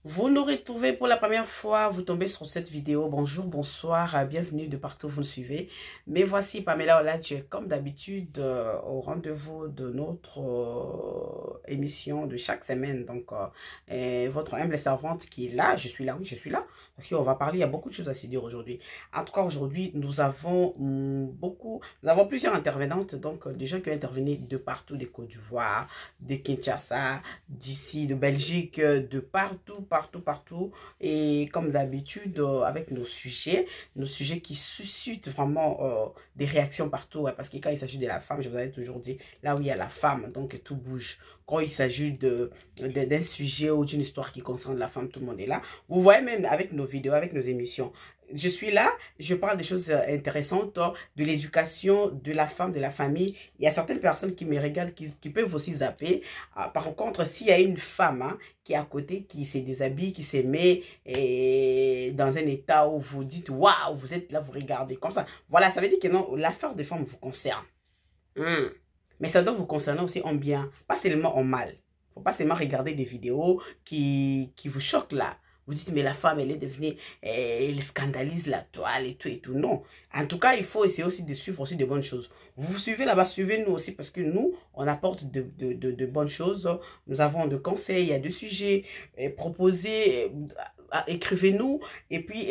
Vous nous retrouvez pour la première fois, vous tombez sur cette vidéo. Bonjour, bonsoir, bienvenue de partout où vous nous suivez. Mais voici Pamela Oladje, comme d'habitude, au rendez-vous de notre émission de chaque semaine. Donc, votre humble servante qui est là, je suis là, oui, je suis là. Parce qu'on va parler, il y a beaucoup de choses à se dire aujourd'hui. En tout cas, aujourd'hui, nous avons plusieurs intervenantes, donc des gens qui ont intervenu de partout, des Côte d'Ivoire, de Kinshasa, d'ici, de Belgique, de partout. Et comme d'habitude, avec nos sujets qui suscitent vraiment des réactions partout. Ouais, parce que quand il s'agit de la femme, je vous avais toujours dit, là où il y a la femme, donc tout bouge. Quand il s'agit d'un sujet ou d'une histoire qui concerne la femme, tout le monde est là. Vous voyez même avec nos vidéos, avec nos émissions. Je suis là, je parle des choses intéressantes, de l'éducation, de la femme, de la famille. Il y a certaines personnes qui me regardent, qui peuvent aussi zapper. Par contre, s'il y a une femme qui est à côté, qui se déshabille, qui se met dans un état où vous dites, waouh, vous êtes là, vous regardez comme ça. Voilà, ça veut dire que non, l'affaire des femmes vous concerne. Mais ça doit vous concerner aussi en bien, pas seulement en mal. Il ne faut pas seulement regarder des vidéos qui vous choquent là. Vous dites, mais la femme, elle est devenue, elle scandalise la toile et tout. Non. En tout cas, il faut essayer aussi de suivre aussi de bonnes choses. Vous suivez là-bas, suivez-nous aussi parce que nous, on apporte de bonnes choses. Nous avons de conseils, il y a de sujets proposés. Écrivez-nous et puis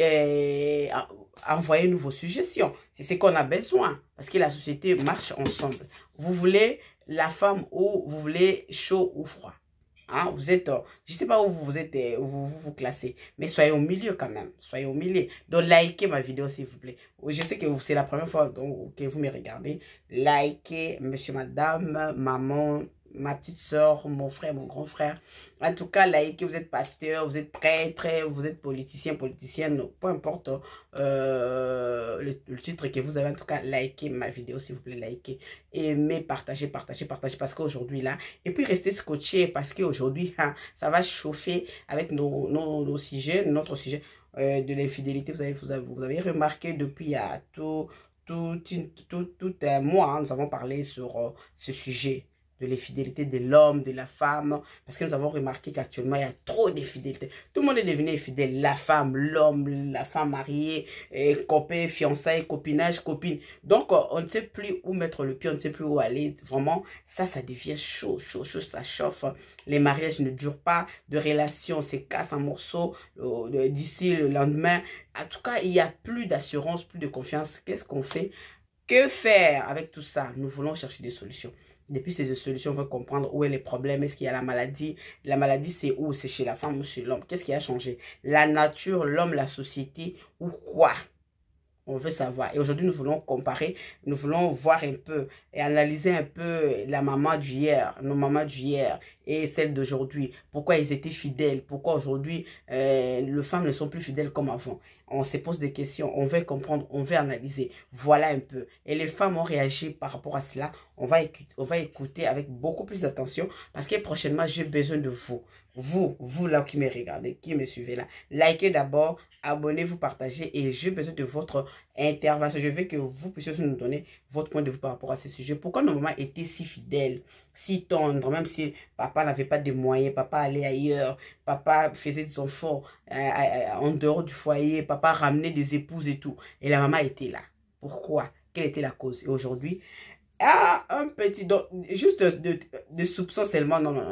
envoyez-nous vos suggestions. C'est ce qu'on a besoin parce que la société marche ensemble. Vous voulez la femme ou vous voulez chaud ou froid? Hein, vous êtes, je ne sais pas où vous êtes, où vous classez, mais soyez au milieu quand même. Soyez au milieu. Donc, likez ma vidéo, s'il vous plaît. Je sais que c'est la première fois que vous me regardez. Likez, monsieur, madame, maman, ma petite soeur, mon frère, mon grand frère. En tout cas, likez, vous êtes pasteur, vous êtes prêtre, vous êtes politicien, politicienne, peu importe le titre que vous avez. En tout cas, likez ma vidéo, s'il vous plaît, likez. Aimez, partagez, parce qu'aujourd'hui, là, et puis restez scotché, parce qu'aujourd'hui, ça va chauffer avec nos sujets, notre sujet de l'infidélité. Vous avez remarqué depuis tout un mois, nous avons parlé sur ce sujet de l'infidélité de l'homme, de la femme, parce que nous avons remarqué qu'actuellement, il y a trop d'infidélité. Tout le monde est devenu infidèle, la femme, l'homme, la femme mariée, copain, fiançailles, copinage, copine. Donc, on ne sait plus où mettre le pied, on ne sait plus où aller. Vraiment, ça devient chaud, ça chauffe. Les mariages ne durent pas, de relations se cassent en morceaux d'ici le lendemain. En tout cas, il n'y a plus d'assurance, plus de confiance. Qu'est-ce qu'on fait? Que faire avec tout ça? Nous voulons chercher des solutions. Depuis ces solutions, on veut comprendre où est les problèmes. Est-ce qu'il y a la maladie? La maladie, c'est où? C'est chez la femme ou chez l'homme? Qu'est-ce qui a changé? La nature, l'homme, la société ou quoi? On veut savoir. Et aujourd'hui, nous voulons comparer, nous voulons voir un peu et analyser un peu la maman d'hier, nos mamans d'hier et celles d'aujourd'hui. Pourquoi ils étaient fidèles? Pourquoi aujourd'hui, les femmes ne sont plus fidèles comme avant? On se pose des questions, on veut comprendre, on veut analyser. Voilà un peu. Et les femmes ont réagi par rapport à cela. On va écouter avec beaucoup plus d'attention parce que prochainement, j'ai besoin de vous. Vous là qui me regardez, qui me suivez là. Likez d'abord, abonnez-vous, partagez et j'ai besoin de votre intervention. Je veux que vous puissiez nous donner votre point de vue par rapport à ce sujet. Pourquoi nos mamans étaient si fidèles, si tendres, même si papa n'avait pas de moyens, papa allait ailleurs, papa faisait des enfants en dehors du foyer, papa ramenait des épouses et tout. Et la maman était là. Pourquoi? Quelle était la cause? Et aujourd'hui, un petit, juste de soupçons seulement, non.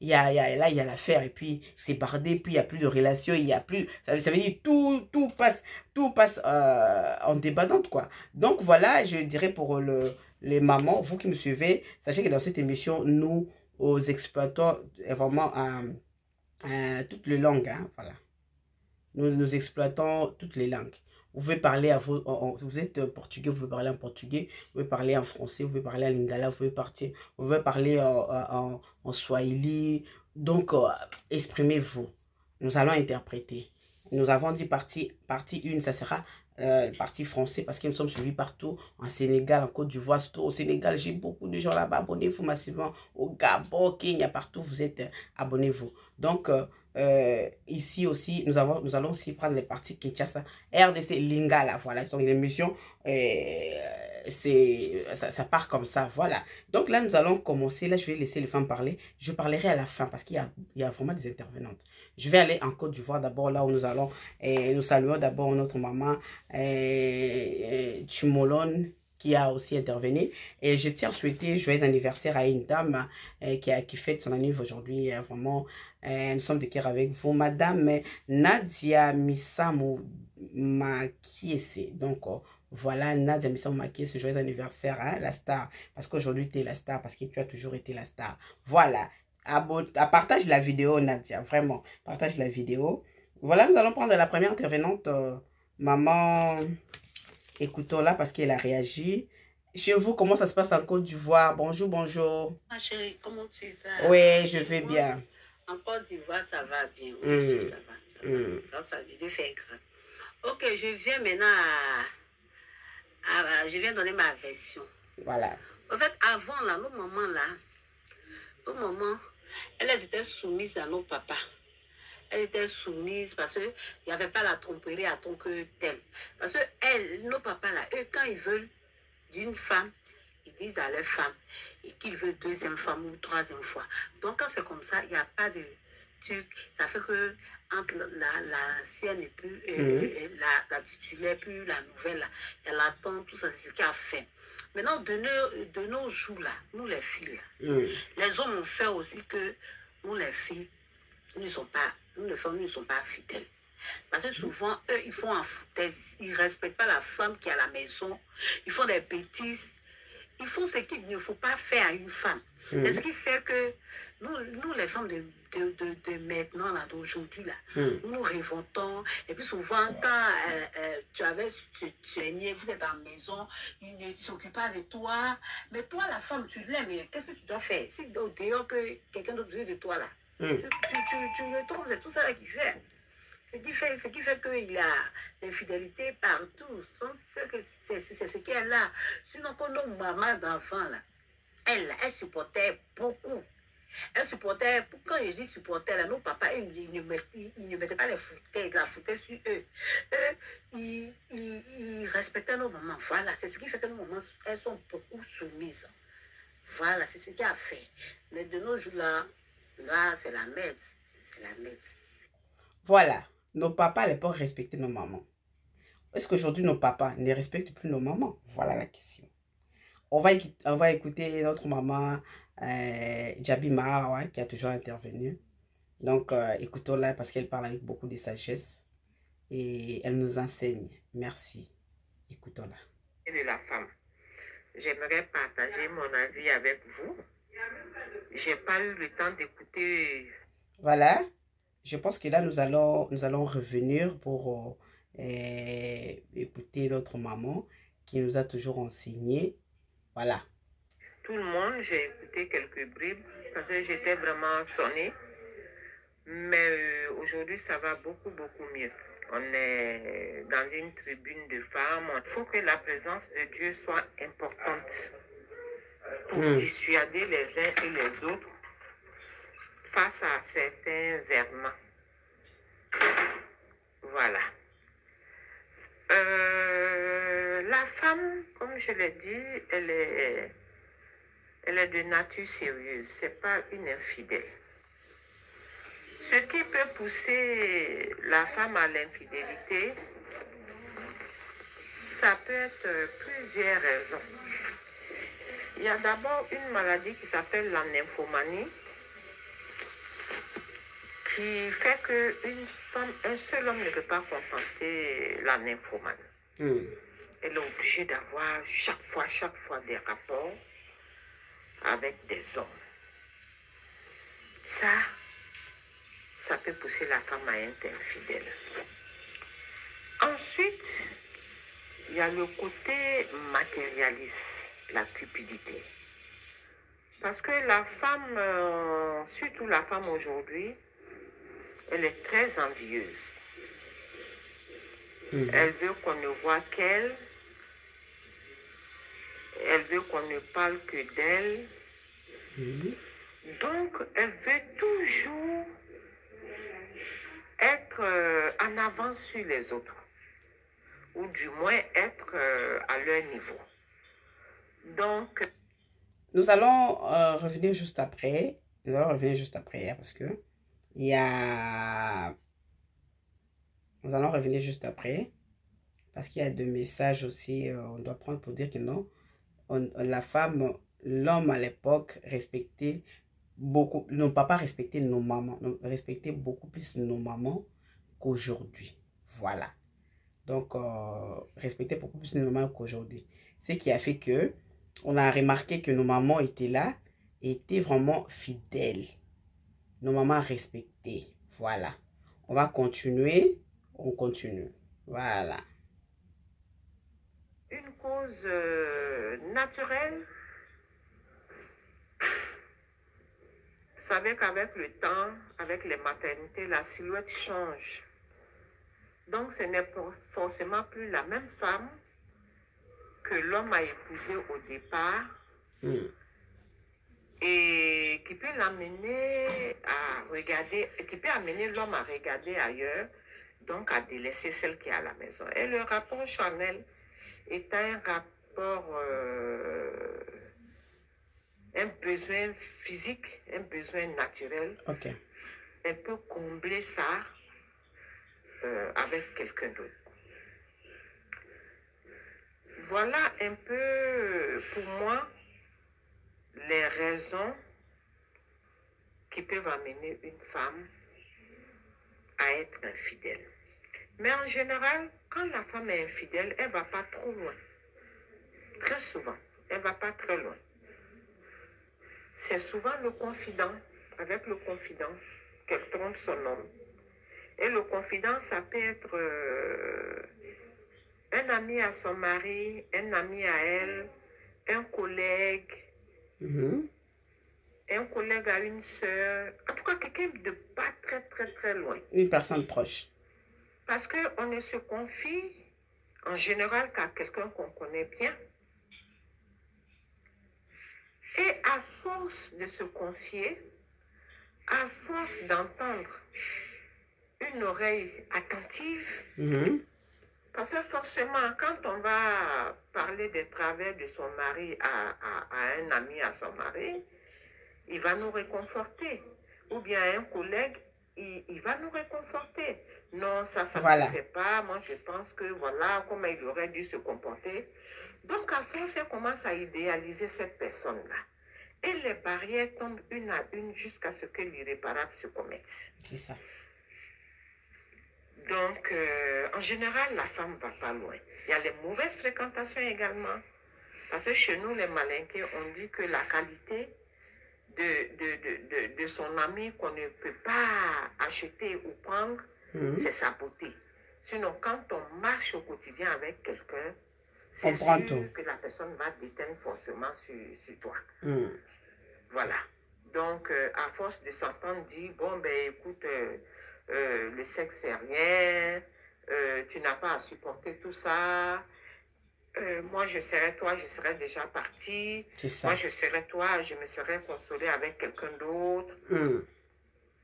Là, il y a l'affaire, et puis c'est bardé, puis il n'y a plus de relation, il y a plus. Ça veut dire tout passe en débandante, quoi. Donc voilà, je dirais pour les mamans, vous qui me suivez, sachez que dans cette émission, nous exploitons vraiment toutes les langues, hein, voilà. Nous exploitons toutes les langues. Vous pouvez parler à vous, vous êtes portugais, vous pouvez parler en portugais, vous pouvez parler en français, vous pouvez parler en lingala, vous pouvez parler en swahili. Donc, exprimez-vous. Nous allons interpréter. Nous avons dit partie 1, ça sera partie français parce que nous sommes suivis partout, en Sénégal, en Côte d'Ivoire, surtout au Sénégal, j'ai beaucoup de gens là-bas. Abonnez-vous massivement au Gabon, au Kenya, partout vous êtes, abonnez-vous. Donc, ici aussi, nous allons aussi prendre les parties Kinshasa, RDC, Lingala, voilà. Donc, l'émission, ça part comme ça, voilà. Donc là, nous allons commencer. Là, je vais laisser les femmes parler. Je parlerai à la fin parce qu'il y a vraiment des intervenantes. Je vais aller en Côte d'Ivoire d'abord, là où nous allons. Nous saluons d'abord notre maman, Chimolone, qui a aussi intervenu. Et je tiens à souhaiter joyeux anniversaire à une dame qui fête son anniversaire aujourd'hui. Vraiment, nous sommes de cœur avec vous. Madame Nadia Misamou Makiese. Donc, voilà, Nadia Misamou Makiese, joyeux anniversaire, hein, la star. Parce qu'aujourd'hui, tu es la star, parce que tu as toujours été la star. Voilà. Partage la vidéo, Nadia. Vraiment, partage la vidéo. Voilà, nous allons prendre la première intervenante, maman... Écoutons-la parce qu'elle a réagi. Chez vous, comment ça se passe en Côte d'Ivoire? Bonjour, bonjour. Ma chérie, comment tu vas? Oui, je vais bien. En Côte d'Ivoire, ça va bien. Oui, ça va. Grâce à Dieu, fait grâce. Ok, je viens maintenant je viens donner ma version. Voilà. En fait, avant, là, nos mamans, elles étaient soumises à nos papas. Elles étaient soumises parce qu'il n'y avait pas la tromperie à tant que telle. Parce que nos papas, là, eux, quand ils veulent d'une femme, ils disent à leur femme qu'ils veulent deuxième femme ou troisième fois. Donc, quand c'est comme ça, il n'y a pas de truc. Ça fait que entre la sienne et puis la titulaire, puis la nouvelle, là, il y a la tante, tout ça, c'est ce qui a fait. Maintenant, de nos jours, là, nous les filles, là, les hommes ont fait aussi que nous les filles, nous les femmes ne sont pas fidèles. Parce que souvent, eux, ils font en foutaise. Ils ne respectent pas la femme qui est à la maison. Ils font des bêtises. Ils font ce qu'il ne faut pas faire à une femme. C'est ce qui fait que nous les femmes de maintenant, d'aujourd'hui, nous révoltons. Et puis souvent, quand tu es né, vous êtes à la maison, il ne s'occupe pas de toi. Mais toi, la femme, tu l'aimes. Qu'est-ce que tu dois faire? Si dehors que quelqu'un d'autre dit de toi, là, tu le trouves, c'est tout ça là qui fait. Ce qui fait qu'il y a l'infidélité partout. C'est ce qu'elle est là. Sinon, quand nos mamans d'enfants, là, elle supportait beaucoup. Elle supportait, quand je dis supportait, là, nos papas, ils ne mettaient pas la foutaise sur eux. Ils respectaient nos mamans. Voilà, c'est ce qui fait que nos mamans, elles sont beaucoup soumises. Voilà, c'est ce qui a fait. Mais de nos jours, là, c'est la merde. C'est la merde. Voilà. Nos papas n'allaient pas respecter nos mamans. Est-ce qu'aujourd'hui, nos papas ne respectent plus nos mamans? Voilà la question. On va écouter notre maman, Djabi Mara, qui a toujours intervenu. Donc, écoutons-la parce qu'elle parle avec beaucoup de sagesse. Et elle nous enseigne. Merci. Écoutons-la. De la femme. J'aimerais partager mon avis avec vous. J'ai pas eu le temps d'écouter. Voilà. Je pense que là, nous allons revenir pour écouter notre maman qui nous a toujours enseigné. Voilà. Tout le monde, j'ai écouté quelques bribes parce que j'étais vraiment sonnée. Mais aujourd'hui, ça va beaucoup, beaucoup mieux. On est dans une tribune de femmes. Il faut que la présence de Dieu soit importante pour dissuader les uns et les autres face à certains errements. Voilà. La femme, comme je l'ai dit, elle est de nature sérieuse. C'est pas une infidèle. Ce qui peut pousser la femme à l'infidélité, ça peut être plusieurs raisons. Il y a d'abord une maladie qui s'appelle la nymphomanie, qui fait qu'une femme, un seul homme ne peut pas contenter la nymphomane. Elle est obligée d'avoir chaque fois des rapports avec des hommes. Ça peut pousser la femme à être infidèle. Ensuite, il y a le côté matérialiste, la cupidité. Parce que la femme, surtout la femme aujourd'hui, elle est très envieuse. Elle veut qu'on ne voit qu'elle. Elle veut qu'on ne parle que d'elle. Donc, elle veut toujours être en avance sur les autres, ou du moins être à leur niveau. Donc, nous allons revenir juste après. Nous allons revenir juste après, hein, parce que il y a... Nous allons revenir juste après, parce qu'il y a deux messages aussi, on doit prendre pour dire que non, la femme, l'homme à l'époque respectait beaucoup, nos papas respectaient nos mamans, respectaient beaucoup plus nos mamans qu'aujourd'hui. Voilà. Donc, respectaient beaucoup plus nos mamans qu'aujourd'hui. Ce qui a fait que, on a remarqué que nos mamans étaient là, étaient vraiment fidèles. Nos mamans respectaient. Voilà. On va continuer. On continue. Voilà. Une cause naturelle. Vous savez qu'avec le temps, avec les maternités, la silhouette change. Donc, ce n'est pas forcément plus la même femme que l'homme a épousée au départ et qui peut l'amener à regarder, qui peut amener l'homme à regarder ailleurs, donc à délaisser celle qui est à la maison. Et le rapport charnel est un rapport, un besoin physique, un besoin naturel. Ok. Elle peut combler ça avec quelqu'un d'autre. Voilà un peu pour moi les raisons qui peuvent amener une femme à être infidèle. Mais en général, quand la femme est infidèle, elle ne va pas trop loin. Très souvent, elle ne va pas très loin. C'est souvent le confident, avec le confident, qu'elle trompe son homme. Et le confident, ça peut être un ami à son mari, un ami à elle, un collègue, un collègue à une sœur, en tout cas quelqu'un de pas très loin. Une personne proche. Parce qu'on ne se confie en général qu'à quelqu'un qu'on connaît bien. Et à force de se confier, à force d'entendre une oreille attentive, parce que forcément, quand on va parler des travers de son mari à un ami à son mari, il va nous réconforter. Ou bien un collègue, il va nous réconforter. Non, ça ne se fait pas. Moi, je pense que voilà comment il aurait dû se comporter. Donc, à force, elle commence à idéaliser cette personne-là. Et les barrières tombent une à une jusqu'à ce que l'irréparable se commette. C'est ça. Donc, en général, la femme ne va pas loin. Il y a les mauvaises fréquentations également. Parce que chez nous, les malinqués, on dit que la qualité de son ami qu'on ne peut pas acheter ou prendre, c'est sa beauté. Sinon, quand on marche au quotidien avec quelqu'un, c'est sûr que la personne va déteindre forcément sur toi. Voilà. Donc, à force de s'entendre dire, bon, ben écoute, le sexe c'est rien, tu n'as pas à supporter tout ça. Moi, je serais toi, je serais déjà partie. Moi, je serais toi, je me serais consolée avec quelqu'un d'autre.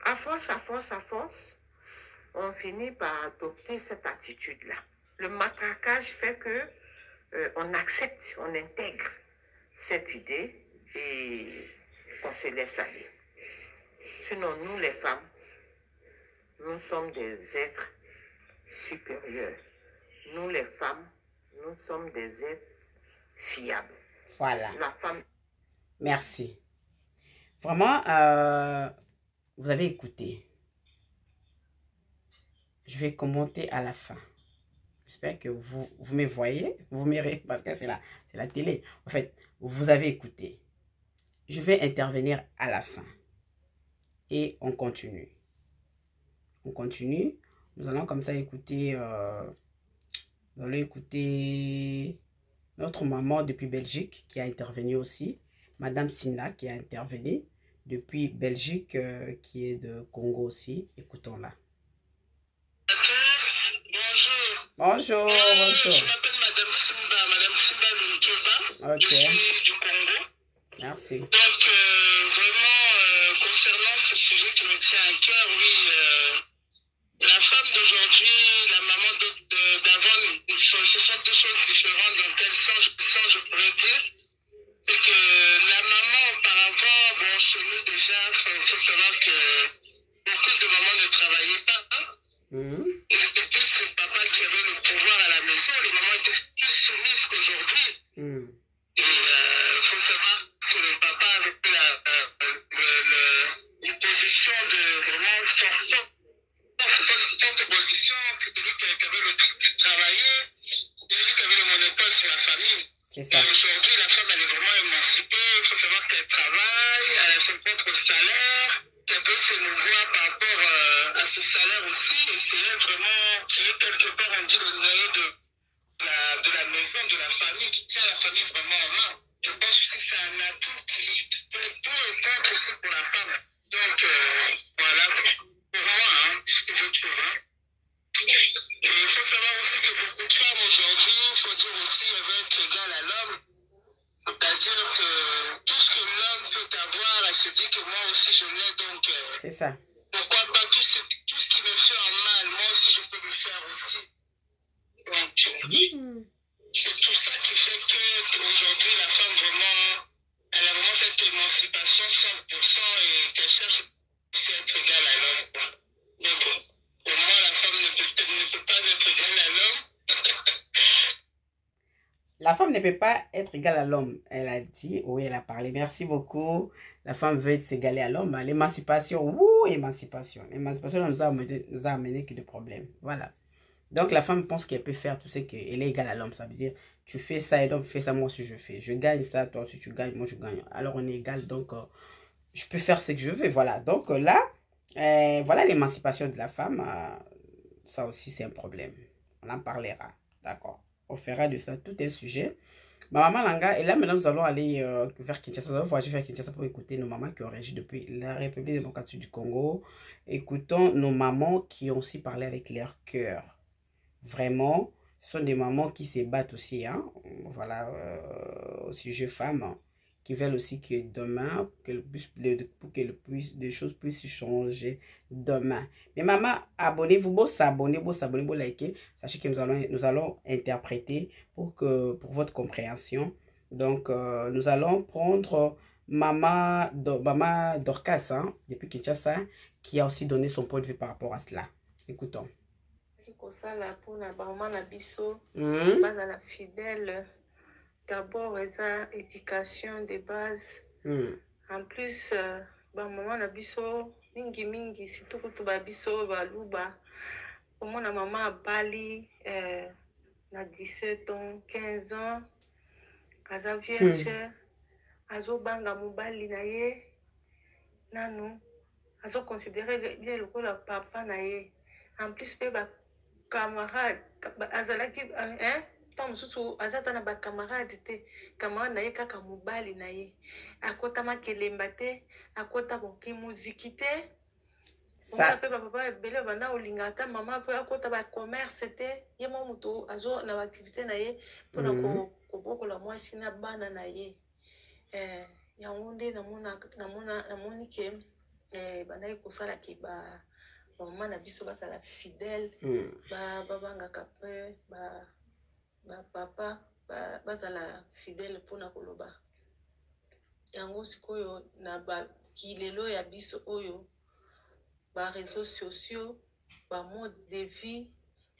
À force, on finit par adopter cette attitude-là. Le matraquage fait que on accepte, on intègre cette idée et on se laisse aller. Sinon, nous, les femmes, nous sommes des êtres supérieurs. Nous, les femmes, nous sommes des êtres fiables. Voilà. La femme... Merci. Vraiment, vous avez écouté. Je vais commenter à la fin. J'espère que vous me voyez. Vous m'aurez, parce que c'est la télé. En fait, vous avez écouté. Je vais intervenir à la fin. Et on continue. On continue. Nous allons comme ça écouter... nous allons écouter notre maman depuis Belgique qui a intervenu aussi. Madame Sina qui a intervenu depuis Belgique, qui est de Congo aussi. Écoutons-la. Bonjour. Bonjour. Je m'appelle Madame Simba Lunkeba. Okay. Je suis du Congo. Merci. Donc, vraiment, concernant ce sujet qui me tient à cœur, oui, la ce sont deux choses différentes dans quel sens je pourrais dire. C'est que la maman auparavant, bon, chez nous déjà, il faut savoir que beaucoup de mamans ne travaillaient pas. Et c'était plus le papa qui avait le pouvoir à la maison. Les mamans étaient plus soumises qu'aujourd'hui. Et il faut savoir que le papa avait une position de vraiment forte. Forte position, c'était lui qui avait le temps de travailler, c'était lui qui avait le monopole sur la famille. Aujourd'hui, la femme, elle est vraiment émancipée. Il faut savoir qu'elle travaille, elle a son propre salaire, qu'elle peut s'émouvoir par rapport à ce salaire aussi. Et c'est vraiment qui est quelque part, on dit, le noyau de la maison, de la famille, qui tient la famille vraiment en main. Je pense que c'est un atout qui peut être aussi pour la femme. Donc, voilà, pour moi, hein, ce que je trouve. Hein. Et il faut savoir aussi que beaucoup de femmes aujourd'hui, il faut dire aussi, elles veulent être égales à l'homme. C'est-à-dire que tout ce que l'homme peut avoir, elle se dit que moi aussi je l'ai, donc c'est ça. Pourquoi pas tout ce qui me fait en mal, moi aussi je peux le faire aussi. Donc c'est tout ça qui fait qu'aujourd'hui la femme vraiment, elle a vraiment cette émancipation 100% et qu'elle cherche aussi à être égale à l'homme. Mais bon, pour moi la femme ne peut pas être égale à l'homme. La femme ne peut pas être égale à l'homme. Elle a dit, oui, elle a parlé. Merci beaucoup. La femme veut s'égaler à l'homme. L'émancipation, émancipation. L'émancipation nous a amené que des problèmes. Voilà. Donc, la femme pense qu'elle peut faire tout ce qu'elle est égale à l'homme. Ça veut dire, tu fais ça et donc fais ça, moi aussi je fais. Je gagne ça, toi aussi tu gagnes, moi je gagne. Alors, on est égal, donc je peux faire ce que je veux. Voilà. Donc, là, voilà l'émancipation de la femme. Ça aussi, c'est un problème. On en parlera. D'accord. On fera de ça tout un sujet. Ma maman Langa, et là maintenant nous allons aller vers Kinshasa. Nous allons voyager vers Kinshasa pour écouter nos mamans qui ont réagi depuis la République démocratique du Congo. Écoutons nos mamans qui ont aussi parlé avec leur cœur. Vraiment, ce sont des mamans qui se battent aussi. Hein? Voilà, au sujet femmes, qui veulent aussi que demain, pour que les choses puissent changer demain. Mais maman, abonnez-vous, vous s'abonnez, vous likez. Sachez que nous allons interpréter pour votre compréhension. Donc, nous allons prendre maman Dorcas, hein, depuis Kinshasa, qui a aussi donné son point de vue par rapport à cela. Écoutons. La fidèle. D'abord, eza éducation de base. En plus, maman na biso mingi surtout kutu ba biso baluba. Omona maman abali na 17 ans, 15 ans, aza vierge, azo banga mobali na ye, nanu, azo considérer bien lokola papa na ye. En plus, pe ba camarade, azalaki, hein? Tant mususu azata na ba camarade te, camarade na ye kaka mobali na ye. Akota makelemba te, akota boki muziki te. Ça pe papa bele banda olinga ta mama pe akota ba commerce te, ye mo mutu azo na activité na ye pona ko bokola mwasi na bana na ye. Yango nde namoni ke banda kosala ke ba mama na biso basala fidèle, babangaka pe papa bazala fidèle pona koloba. Yango sikoyo na kilelo ya biso oyo ba réseaux sociaux, ba mode de vie,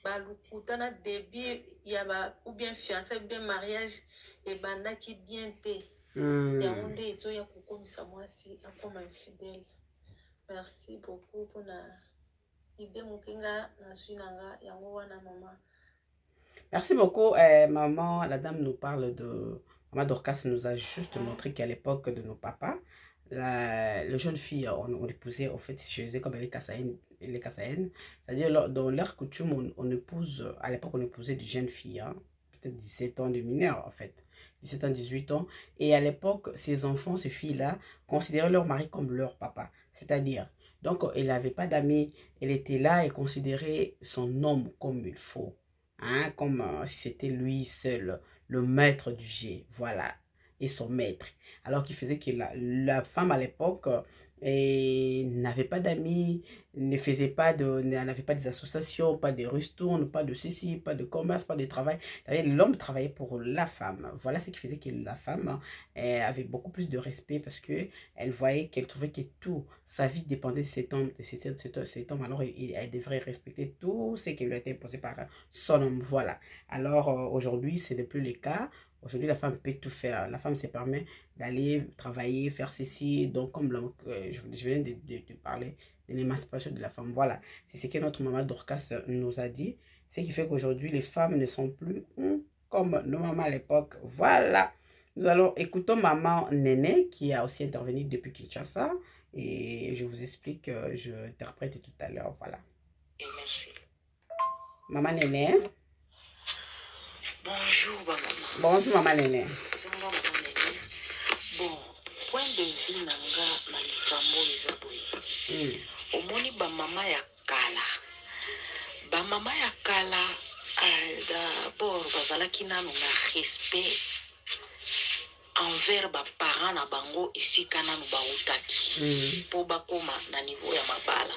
ba lukutana début ya ba ou bien fiançailles ou bien mariage et bandaki bien te. Yango nde ezo ya kokomisa mwasi akoma infidèle. Merci beaucoup pour na idée mukinga na suinanga yango wana mama. Merci beaucoup, maman. La dame nous parle de... Maman Dorcas nous a juste montré qu'à l'époque de nos papas, les jeunes filles, on épousait, en fait, chez eux comme les Kassaïennes. C'est-à-dire, dans leur coutume, on épouse... À l'époque, on épousait des jeunes filles, hein, peut-être 17 ans de mineurs, en fait. 17 ans, 18 ans. Et à l'époque, ces enfants, ces filles-là, considéraient leur mari comme leur papa. C'est-à-dire, donc, elle n'avait pas d'amis. Elle était là et considérait son homme comme il faut. Hein, comme si c'était lui seul, le maître du jet, voilà, et son maître. Alors qu'il faisait que la femme à l'époque, et n'avait pas d'amis, n'avait pas des associations, pas de ristournes, pas de ceci, pas de commerce, pas de travail. L'homme travaillait pour la femme. Voilà ce qui faisait que la femme avait beaucoup plus de respect parce que elle voyait qu'elle trouvait que tout, sa vie dépendait de cet homme. Alors elle devrait respecter tout ce qui lui a été imposé par son homme. Voilà. Alors aujourd'hui, ce n'est plus le cas. Aujourd'hui, la femme peut tout faire. La femme se permet d'aller travailler, faire ceci. Donc, comme je viens de parler de l'émancipation de la femme. Voilà, c'est ce que notre maman Dorcas nous a dit. Ce qui fait qu'aujourd'hui, les femmes ne sont plus comme nos mamans à l'époque. Voilà. Nous allons écouter maman Néné qui a aussi intervenu depuis Kinshasa. Et je vous explique, je interprète tout à l'heure. Voilà. Et merci. Maman Néné. Bonjour, maman. Bonjour, maman Néné. Bon, point de vue nanga na likambo eza boye. Omoni ba mama ya kala. Ba mama ya kala d'abord bazalaki nanu na respect envers ba parents na bango esika nanu bautaki. Po bakoma na niveau ya mabala.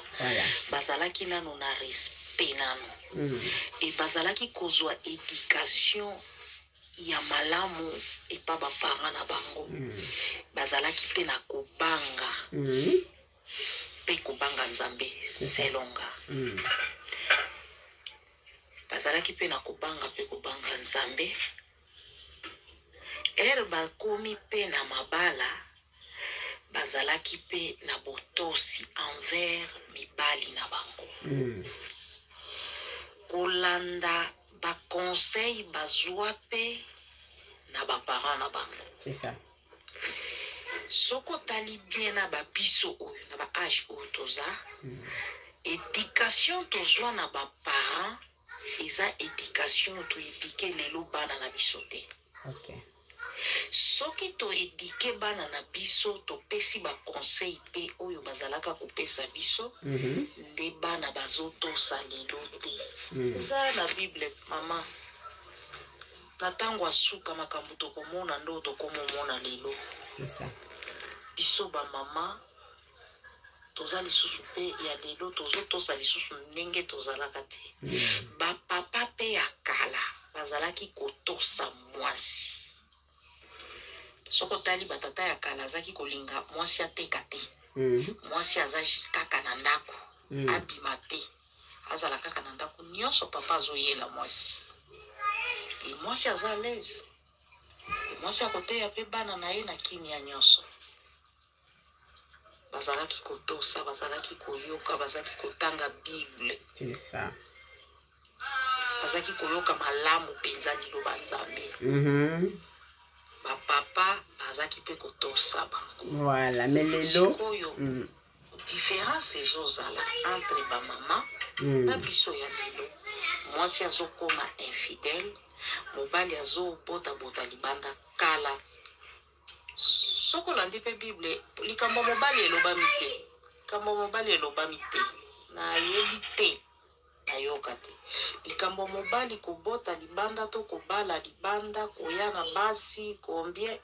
Bazalaki nanu na respect nanu. Et bazalaki kozwa éducation ya malamu epa ba parents na bango. Bazalaki pe na kobanga. Pe kobanga nzambe selonga. Bazalaki pe na kobanga pe kobanga nzambe. Bakomi pe na mabala. Bazalaki pe na botosi envers mibali na bango. Kolanda ba conseil bazwa pe na ba parents na bango. C'est ça. Soko tali bien na ba biso oyo na ba âge oyo toza. Éducation tozwa na ba parents eza éducation to éduquer lelo bana na biso te. OK. Soki to éduquer bana na biso to pesi ba conseil pe oyo bazalaka kopesa biso nde bana bazotosa lelo te. Eza na Bible mama. Na tango asuka makambo tokomona ndo tokomona lelo. C'est ça. Biso ba mama toza lisusu pe ya lelo tozotosa lisusu ndenge tozalaka te. Ba papa pe ya kala bazalaki kotosa mwasi. Soko tali batata ya kala azaki kolinga mwasi ateka te. Mwasi azaji kaka na ndako. Abima te. Azala kaka na ndako nyonso papa azoyela mwasi. Et mwasi aza l'aise. Et mwasi akoteya pe bana na ye na kimia nyonso. Bazalaki kotosa, bazalaki koyoka, bazalaki kotanga Bible. C'est ça. Bazalaki koyoka malamu penza liloba nzambe. Ba papa bazalaki pe kotosa bango. Voilà, mais lelo différence ezozala entre ba mama na biso ya lelo. Mwasi azokoma infidèle, mobali azobota libanda kala. Soko landi pe Bible likambo mobali elobami te. Likambo mobali elobami te. Na yebi te. Na yoka te. Likambo mobali kobota libanda to kobala libanda koya na basi kombie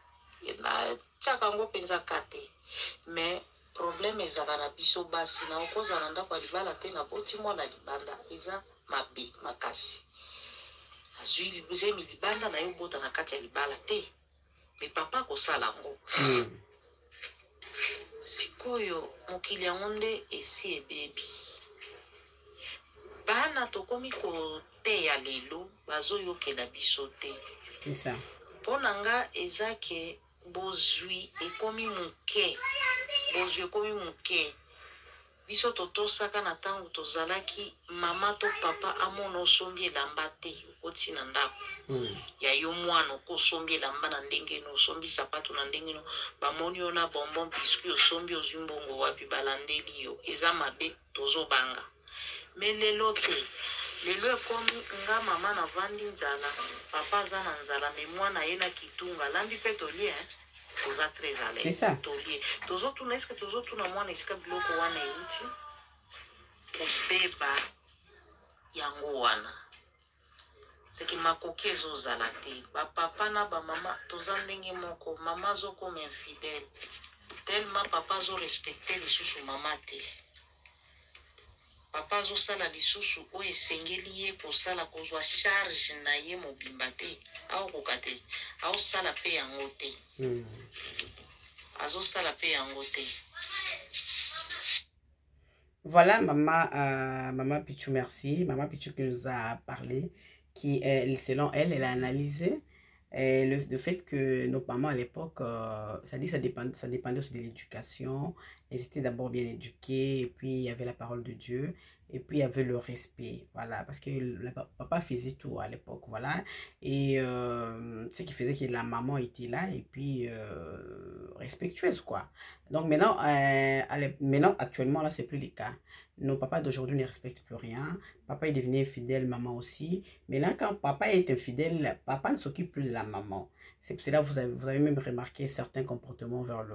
na tshaka ngo penza kate. Mais problème ezala na biso basi na okoza na ndako libala te na boti mwana libanda eza mabe makasi. Azwi zemi libanda na yo bota na kati ya libala te. Mais papa kosala ngo. Sikoyo mokili yango nde esi ebebi. Bana tokomi koteya lelo bazoyokela biso te. C'est ça. Pona nga ezake bozwi ekomi muke. Bozwi ekomi muke. Biso totosaka na tango tozalaki mama to papa amona osombi elamba te oti na ndako. Ya yo mwana okosombi elamba na ndenge no osombi sapato na ndenge no bamoni yo na bonbon biscuit osombi ozwi mbongo wapi balandeli yo eza mabe tozobanga. Mais lelo te. Lelo ekomi nga mama na vandi nzala, papa aza na nzala, mais mwana ye na kitunga lambi pe tolie toza très à l'aise. C'est ça. Tolie. Tozotuna eske tozotuna mwana esika biloko wana euti kobeba yango wana. Seki makoki ezozala te. Ba papa na ba mama toza ndenge moko. Mama azokoma infidèle. tellement papa zo respecté lisusu mama te. Papa zo sala lisusu o esengeli ye kosala kozwa charge na ye mobimba te. Ao kokate. Ao sala pe yango te. Azo sala pe yango te. Voilà, maman Pichou, merci. Maman Pichou qui nous a parlé, qui, selon elle, elle a analysé le fait que nos parents à l'époque, ça dépendait aussi de l'éducation. Ils étaient d'abord bien éduqués, et puis il y avait la parole de Dieu, et puis il y avait le respect. Voilà, parce que le papa faisait tout à l'époque, voilà. Et ce qui faisait que la maman était là, et puis respectueuse, quoi. Donc maintenant, actuellement, là, c'est plus le cas. Nos papas d'aujourd'hui ne respectent plus rien. Papa est devenu infidèle, maman aussi. Mais là, quand papa est infidèle, papa ne s'occupe plus de la maman. C'est pour cela que vous avez même remarqué certains comportements vers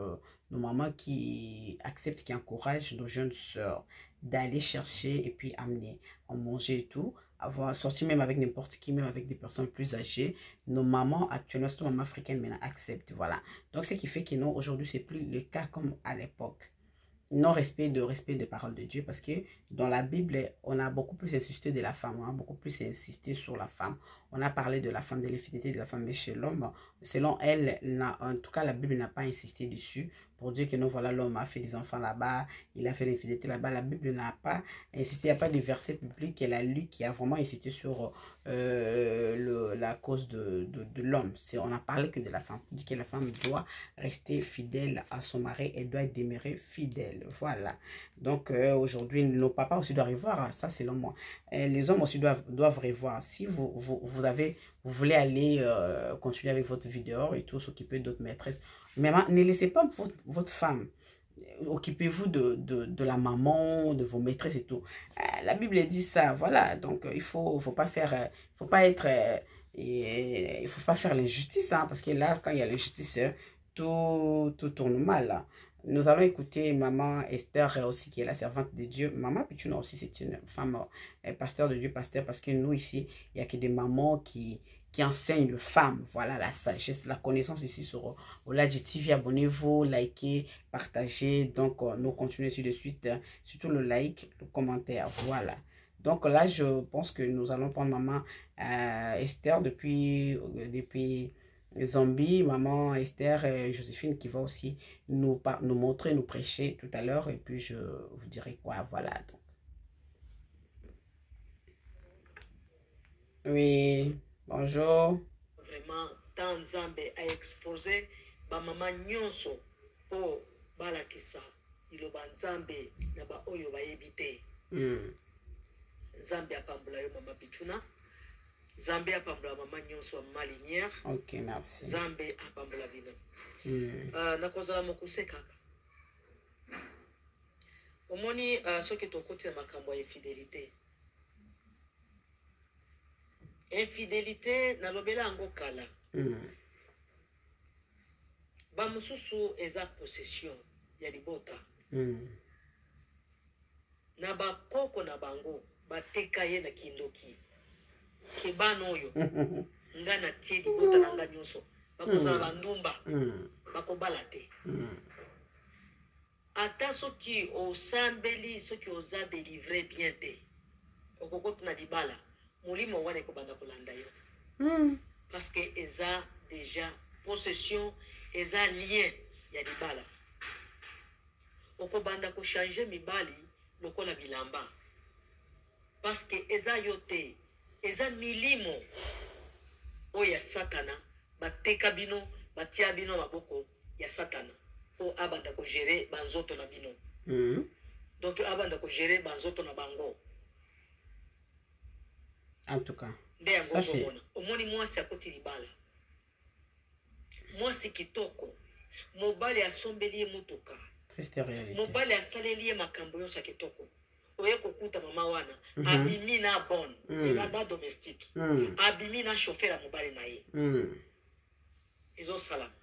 nos mamans qui acceptent, qui encouragent nos jeunes sœurs d'aller chercher et puis amener, en manger et tout. Avoir sorti même avec n'importe qui, même avec des personnes plus âgées. Nos mamans, actuellement, surtout mamans africaines, maintenant acceptent. Voilà. Donc, ce qui fait que non, aujourd'hui, c'est plus le cas comme à l'époque. Non-respect de parole de Dieu, parce que dans la Bible, on a beaucoup plus insisté de la femme, on a beaucoup plus insisté sur la femme. On a parlé de la femme, de l'infidélité de la femme, mais chez l'homme, selon elle, en tout cas, la Bible n'a pas insisté dessus pour dire que non, voilà, l'homme a fait des enfants là-bas, il a fait l'infidélité là-bas. La Bible n'a pas insisté, il n'y a pas de verset public qu'elle a lu qui a vraiment insisté sur la cause de l'homme. On n'a parlé que de la femme. On dit que la femme doit rester fidèle à son mari, elle doit demeurer fidèle. Voilà. Donc aujourd'hui, nos papas aussi doivent revoir, ça selon moi. Les hommes aussi doivent revoir. Si vous voulez aller continuer avec votre vidéo et tout, s'occuper d'autres maîtresses, mais ne laissez pas votre femme. Occupez-vous de la maman, de vos maîtresses et tout. La Bible dit ça, voilà. Donc il faut pas faire, faut pas faire l'injustice, hein, parce que là, quand il y a l'injustice, tout tourne mal. Hein. Nous allons écouter maman Esther aussi, qui est la servante de Dieu. Maman Pichouna aussi, c'est une femme pasteur de Dieu, pasteur, parce que nous ici, il n'y a que des mamans qui enseignent les femmes. Voilà, la sagesse, la connaissance ici sur Oladji TV. Abonnez-vous, likez, partagez. Donc, nous continuons ici de suite, surtout le like, le commentaire. Voilà. Donc là, je pense que nous allons prendre maman Esther depuis Zambie, maman Esther et Joséphine qui va aussi nous montrer, nous prêcher tout à l'heure. Et puis, je vous dirai quoi. Voilà. Donc. Oui, bonjour. Vraiment, tant Zambé a exposé ba maman nyonso po balakisa iloba Zambé na ba oyo ba yebite. Zambé a pambula yo maman Pichouna. Zambé a pambula maman nyonso ma lumière. Ok, merci. Zambé a pambula bino. Na kozala mokuse kaka. Omoni soki tokoti na makambo ya infidélité. Infidélité na lobela yango kala. Ba mususu eza possession ya libota. Na ba koko na bango bateka ye na kindoki. Kebano oyo nga na tie libota na nga nyonso. Bakozala bandumba. Bakobala te. Ata soki osambeli soki oza délivré bien te. Okokoti na libala. Molimo wane ko banda kolanda yo. Parce que eza déjà possession, eza lien ya libala. Oko banda ko changer mibali lokola bilamba. Parce que eza yote, eza milimo oya satana, bateka bino, batia bino maboko ya satana. Po abanda ko gérer banzoto na bino. Donc abanda ko gérer banzoto na bango. En tout cas, ça c'est... Omoni mwasi akoti libala. Mwasi kitoko. Mobali asombeli motoka. Triste réalité. Mobali asaleli makambo yo sa kitoko. Oye kokuta mama wana. Abimi na bonne. Elada domestique. Abimi na chauffeur a mobali na ye. Izo salama.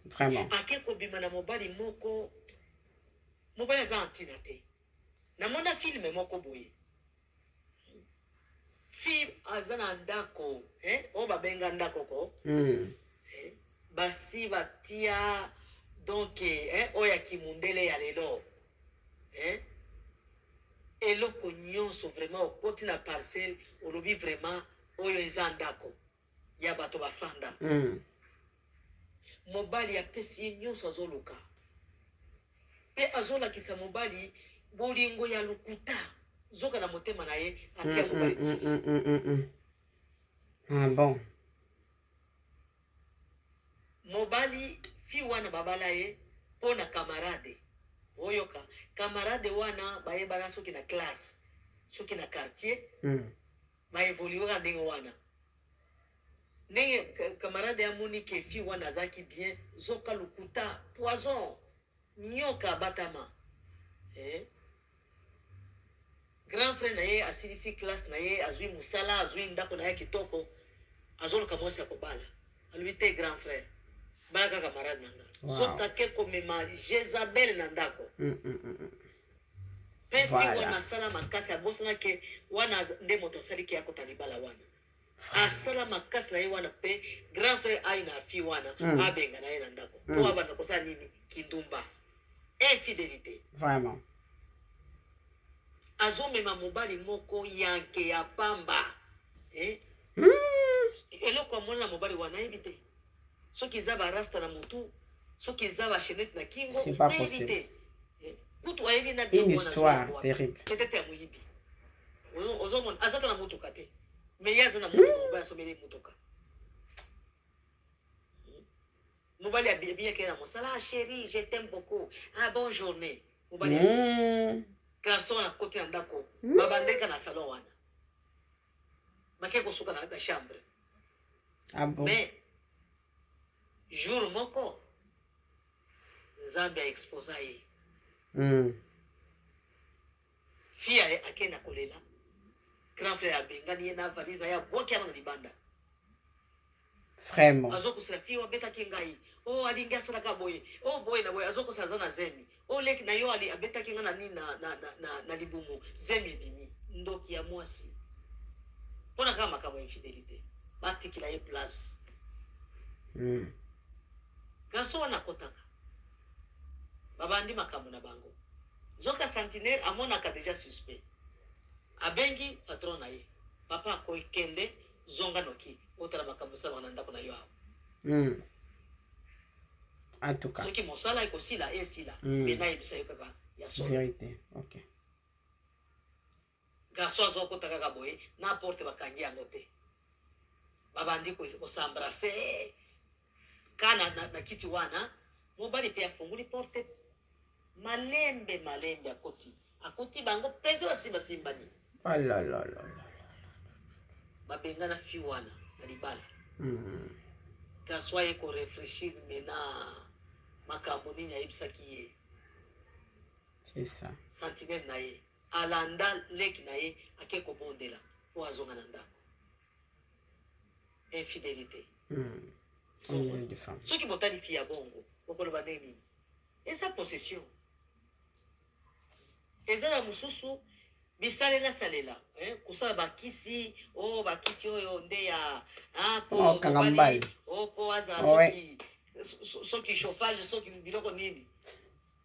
Vraiment. Ake kobima na mobali moko. Mobali za antina te. Na mona filme moko boye. Fi azana ndako, o babenga ndako ko. Basi batia Donc, oya kimundele ya lelo. Eloko nyonso vraiment okoti na parcelle, olobi vraiment oyo eza ndako ya bato bafanda. Mobali apesi ye nyonso azoluka. Pe azolakisa mobali bolingo ya lukuta. Zoka na motema na ye atia mobali. Ah bon. Mobali fi wana babala ye pona camarade. Oyoka camarade wana bayebana soki na classe, soki na quartier. Ba évoluer ndenge wana. Ndenge camarade amoni ke fi wana zaki bien, zoka lukuta poison nyoka batama. Grand frère na ye asilisi classe na ye azui musala azui ndako na ye kitoko azoluka mwasi ya kobala alubite grand frère baka camarade nanga. Zoka ke komema Jezabel na ndako. Pe fi wana sala makasi abosana ke wana nde moto sali ke akota libala wana. Asala makasi na ye wana pe grand frère aina fi wana abenga na ye na ndako. Po abanda kosa nini kindumba. Infidélité. Vraiment. Azomema mobali moko yanke ya pamba. Eloko amona mobali wana ebite. Soki zaba rasta na mutu, soki zaba chenette na kingo, c'est pas possible. Une histoire terrible. Peut-être à Mouyibi. Ozomon azata na mutu kate. Mais yaza na mutu ba someli mutuka. Mobali a bien que na mosala chérie, je t'aime beaucoup. Ah bonne journée. Mobali. Garçon na côté na ndako. Babandeka na salon wana. Makeko suka na chambre. Ah bon. Mais jour moko Zambia exposa ye. Fia akena kolela. Grand frère abengani ye na valise na ya boki na libanda. Vraiment. Azoko sala fia beta kingai. Oh alinga sala ka boye. Oh boye na boye azoko sala na zemi. Oh leki na yo ali abeta kinga na nini na libumu. Zemi bimi ndoki ya mwasi. Pona kama kama infidélité. Batikila ye place. Gaso wana kotaka. Babandi makambo na bango. Zoka centenaire amona ka déjà suspect. Abengi patron na ye. Papa ko ikende zonga noki. Otala makambo sa wana ndako na yo awo. En tout cas. Soki mosala iko sila esila. Bena yebisa yo kaka ya so. Vérité. OK. Gaso azo kotaka ka boye na porte bakangi yango te. Babandi ko s'embrasser. Kana na kiti wana mobali pe afunguli porte malembe akoti bango pese basimba simbani. Oh là là là. Babenga na fi wana na libala. Kaswa ko réfléchir mena makambo nini ayibisaki ye. C'est ça. Sentinelle na ye alanda leki na ye akeko bondela po azonga na ndako. Infidélité. Ceux qui m'ont qualifié à bongo, au Kolobadeni, et sa possession. Et ça, la moussousou, bisalela salela, kusala bakisi, oh bakisi oh nde ya, oh kangambali, oh po aza, soki chauffage, soki biloko nini,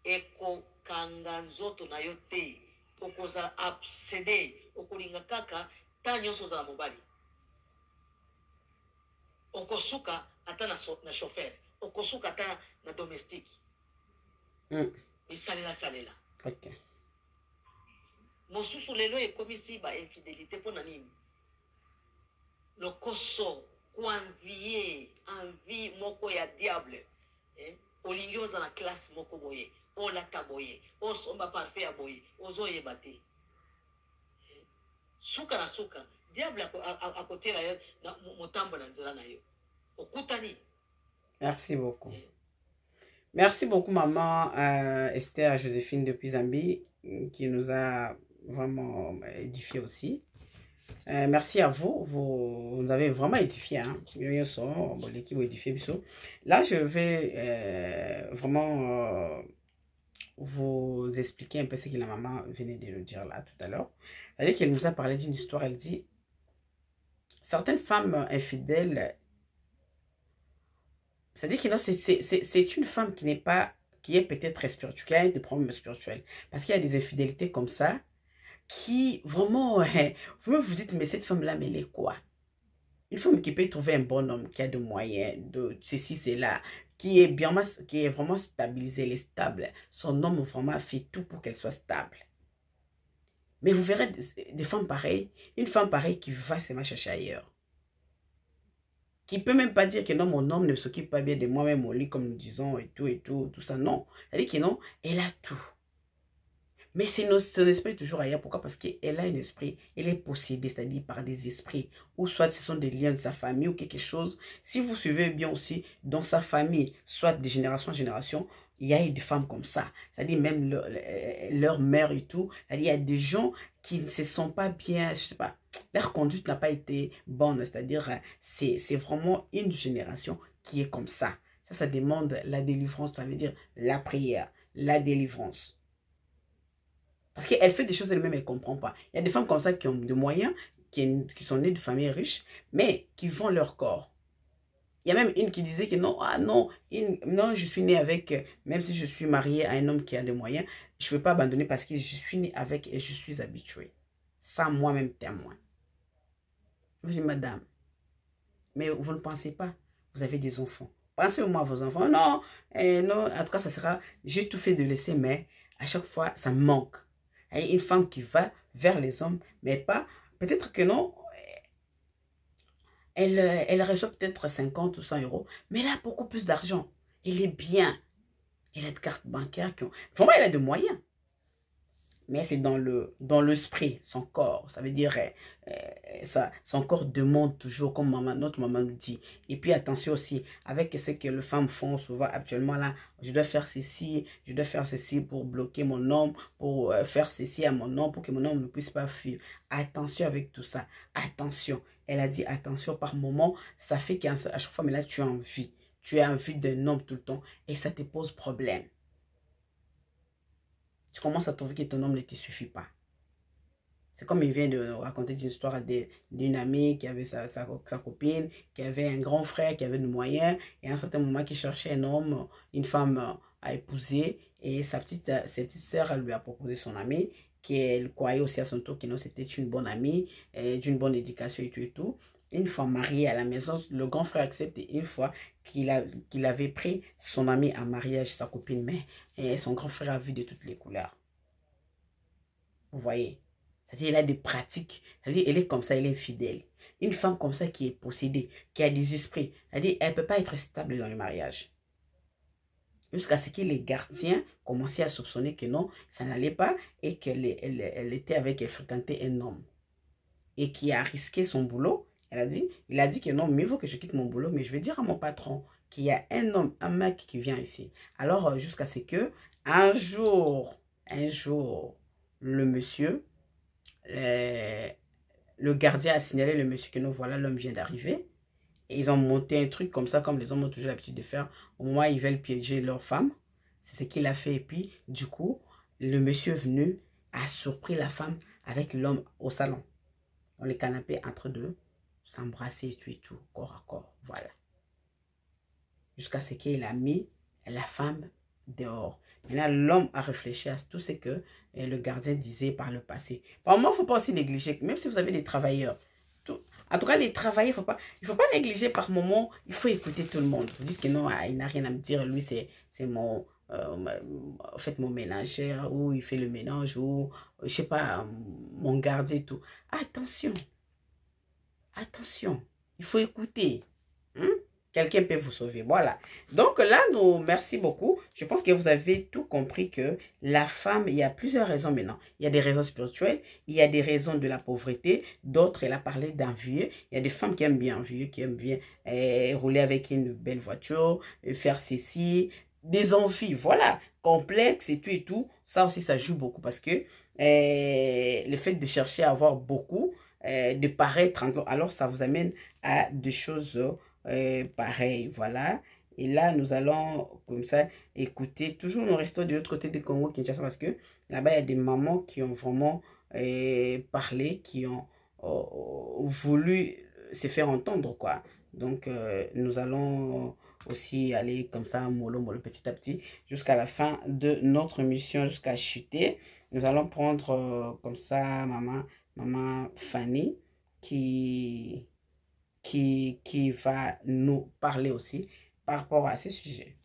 eko kanganzoto na yote, okoza absede, okolinga kaka, ta nyonso za mobali. Okosuka ata na chauffeur, okosuka ata na domestique. Bisalela salela. OK. Mosusu lelo ekomisi ba infidélité pona nini? Lokoso envie moko ya diable. Olingi oza na classe moko boye, olata boye, osomba parfait ya boye, ozoyeba te. Suka na suka, diable akotela na motambo na nzela na yo. Okutani. Merci beaucoup. Merci beaucoup, maman Esther Joséphine depuis Zambie, qui nous a vraiment édifié aussi. Merci à vous. Vous nous avez vraiment édifié. Hein? L'équipe a édifié. Là, je vais vraiment vous expliquer un peu ce que la maman venait de nous dire là tout à l'heure. C'est-à-dire qu'elle nous a parlé d'une histoire. Elle dit, certaines femmes infidèles, C'est-à-dire que c'est une femme qui n'est pas, qui est peut-être spirituelle, qui a des problèmes spirituels. Parce qu'il y a des infidélités comme ça, qui vraiment, vous vous dites, mais cette femme-là, mais elle est quoi? Une femme qui peut trouver un bon homme, qui a de moyens, de ceci, c'est là, qui est vraiment stabilisée, elle est stable. Son homme vraiment fait tout pour qu'elle soit stable. Mais vous verrez des femmes pareilles, une femme pareille qui va se chercher ailleurs. Qui ne peut même pas dire que non, mon homme ne s'occupe pas bien de moi-même au lit, comme nous disons, et tout ça. Non. Elle dit que non, elle a tout. Mais son esprit est toujours ailleurs. Pourquoi? Parce qu'elle a un esprit, elle est possédée, c'est-à-dire par des esprits. Ou soit ce sont des liens de sa famille ou quelque chose. Si vous suivez bien aussi, dans sa famille, soit de génération en génération, il y a eu des femmes comme ça. C'est-à-dire même leur mère et tout. C'est-à-dire il y a des gens qui ne se sont pas bien, je sais pas, leur conduite n'a pas été bonne. C'est-à-dire c'est vraiment une génération qui est comme ça. Ça demande la délivrance, ça veut dire la prière, la délivrance. Parce qu'elle fait des choses elle-même, elle ne comprend pas. Il y a des femmes comme ça qui ont des moyens, qui sont nées de familles riches, mais qui vendent leur corps. Il y a même une qui disait que non, non, je suis née avec, même si je suis mariée à un homme qui a des moyens, je ne peux pas abandonner parce que je suis née avec et je suis habituée. Ça, moi-même témoin. Je dis, madame, mais vous ne pensez pas, vous avez des enfants. Pensez au moins à vos enfants. Non, non, en tout cas, ça sera, j'ai tout fait de laisser, mais à chaque fois, ça me manque. Il y a une femme qui va vers les hommes, mais pas, peut-être que non, elle reçoit peut-être 50 ou 100 euros, mais elle a beaucoup plus d'argent. Elle est bien. Elle a des cartes bancaires qui ont... Vraiment, elle a des moyens. Mais c'est dans l'esprit, son corps. Ça veut dire, son corps demande toujours, comme notre maman nous dit. Et puis attention aussi, avec ce que les femmes font souvent actuellement là, je dois faire ceci pour bloquer mon homme, pour faire ceci à mon homme, pour que mon homme ne puisse pas fuir. Attention avec tout ça. Attention. Elle a dit attention par moment, ça fait qu'à chaque fois, mais là tu as envie. Tu as envie d'un homme tout le temps et ça te pose problème. Tu commences à trouver que ton homme ne te suffit pas. C'est comme il vient de raconter une histoire d'une amie qui avait sa copine, qui avait un grand frère, qui avait des moyens, et à un certain moment qui cherchait un homme, une femme à épouser, et sa petite sœur lui a proposé son ami, qu'elle croyait aussi à son tour que non, c'était une bonne amie, d'une bonne éducation et tout. Une fois mariée à la maison, le grand frère accepte une fois qu'il avait pris son ami en mariage, sa copine, mais son grand frère a vu de toutes les couleurs. Vous voyez? C'est-à-dire qu'elle a des pratiques. C'est-à-dire qu'elle est comme ça, elle est infidèle. Une femme comme ça qui est possédée, qui a des esprits, c'est-à-dire qu'elle ne peut pas être stable dans le mariage. Jusqu'à ce que les gardiens commençaient à soupçonner que non, ça n'allait pas et qu'elle fréquentait un homme. Et qui a risqué son boulot. Il a dit que non, mieux vaut que je quitte mon boulot, mais je vais dire à mon patron qu'il y a un homme, un mec qui vient ici. Alors, jusqu'à ce que, un jour, le monsieur, le gardien a signalé le monsieur que non, voilà, l'homme vient d'arriver. Et ils ont monté un truc comme ça, comme les hommes ont toujours l'habitude de faire. Au moment où ils veulent piéger leur femme, c'est ce qu'il a fait. Et puis, du coup, le monsieur venu a surpris la femme avec l'homme au salon. Dans les canapés entre deux, s'embrasser et tout, corps à corps, voilà. Jusqu'à ce qu'il a mis la femme dehors. Maintenant, l'homme a réfléchi à tout ce que le gardien disait par le passé. Par moment, il ne faut pas aussi négliger, même si vous avez des travailleurs. En tout cas, les travailleurs, il ne faut pas négliger par moment, il faut écouter tout le monde. Vous dites que non, il n'a rien à me dire, lui, c'est mon... en fait, mon ménagère, ou il fait le ménage, ou, je sais pas, mon gardien et tout. Attention. Attention. Il faut écouter. Quelqu'un peut vous sauver. Voilà. Donc là, merci beaucoup. Je pense que vous avez tout compris que la femme, il y a plusieurs raisons maintenant. Il y a des raisons spirituelles, il y a des raisons de la pauvreté. D'autres, elle a parlé d'un vieux. Il y a des femmes qui aiment bien un vieux, qui aiment bien rouler avec une belle voiture, faire ceci, des envies, voilà, complexes et tout. Ça aussi, ça joue beaucoup parce que le fait de chercher à avoir beaucoup, de paraître, alors ça vous amène à des choses pareilles, voilà. Et là, nous allons comme ça écouter. Toujours, nous restons de l'autre côté du Congo, Kinshasa, parce que là-bas, il y a des mamans qui ont vraiment parlé, qui ont voulu se faire entendre, quoi. Donc, nous allons aussi aller comme ça, mollo, mollo, petit à petit, jusqu'à la fin de notre mission, jusqu'à chuter. Nous allons prendre comme ça maman Fanny, qui va nous parler aussi par rapport à ce sujet.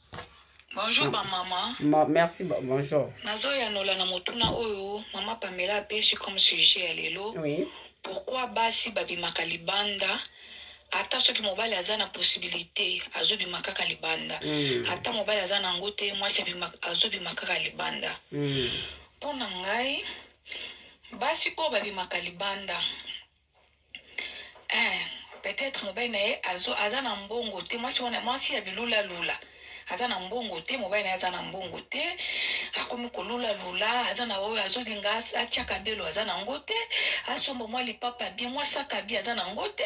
Bonjour, maman. Merci, bonjour. Maman Pamela pêche comme sujet à l'élo. Oui. Pourquoi basi babi makalibanda? Ata soki mobali aza na possibilité azobi makaka libanda. Ata mobali aza na ngote mwasi azobi makaka libanda. Pona ngai basi ko babi makalibanda. Peut-être mobali na ye aza na mbongo te mwasi ya bilula lula. Aza na mbongo te mobali na aza na mbongo te akomi kolula lula aza na oyo azolinga atiaka belo aza na ngote asombo mwa lipapa bien mwa saka bien aza na ngote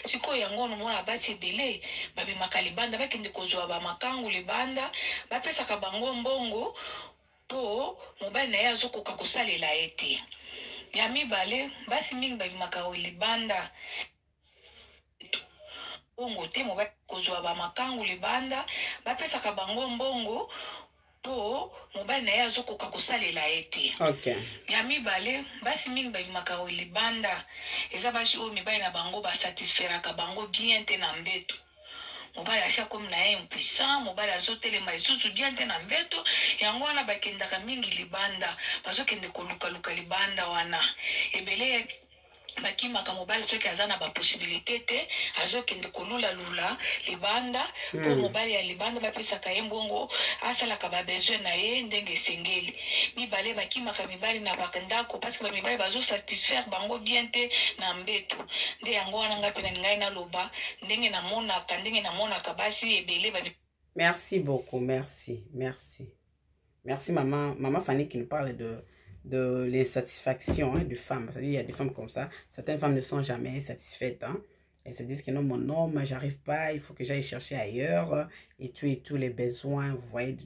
sikoyo yango nomona basi ebele babimaka libanda bakende kozwa bamakangu libanda bapesaka bango mbongo po mobali na ye azokoka kosalela ye te. Ya mibale basi mingi babimaka libanda bongo te mobali kozwa bamakangu libanda bapesaka bango mbongo po mobali na ye azokoka kosalela ye te. Okay. Ya mibale basi mingi babimaka libanda eza basi oyo mibali na bango basatisferaka bango bien te na mbeto. Mobali asha komi na ye impuissant mobali azotelema lisusu bien te na mbeto yango wana bakendaka mingi libanda bazokende kolukaluka libanda wana ebele bakimaka mobali soki aza na baposibilité te azokende kolula lula libanda po mobali ya libanda bapesaka ye mbongo asalaka babesoin na ye ndenge esengeli. Mibale bakimaka mibali na bakendako parceke bamibali bazosatisfaire bango bien te na mbeto nde yango wana nga mpe na ngai naloba ndenge namonaka basi ebele. Merci beaucoup, merci maman Fanny qui nous parle de l'insatisfaction de femmes. C'est-à-dire, il y a des femmes comme ça. Certaines femmes ne sont jamais satisfaites. Hein. Elles se disent que non, mon homme, j'arrive pas, il faut que j'aille chercher ailleurs. Et tous les besoins, vous voyez.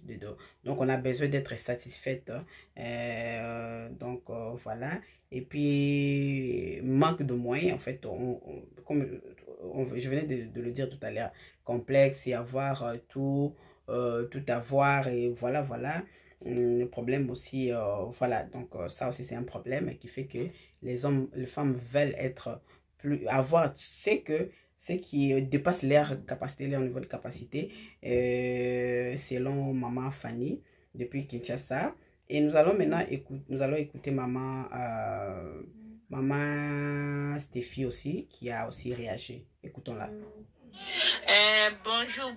Donc, on a besoin d'être satisfaite. Voilà. Et puis, manque de moyens, en fait. Comme je venais de le dire tout à l'heure, complexe et avoir tout avoir. Et voilà. Le problème aussi, voilà, donc ça aussi c'est un problème qui fait que les femmes veulent avoir ce qui dépasse leur capacité, leur niveau de capacité, selon maman Fanny depuis Kinshasa. Et nous allons maintenant écouter maman Stéphie aussi qui a aussi réagi. Écoutons-la. Bonjour,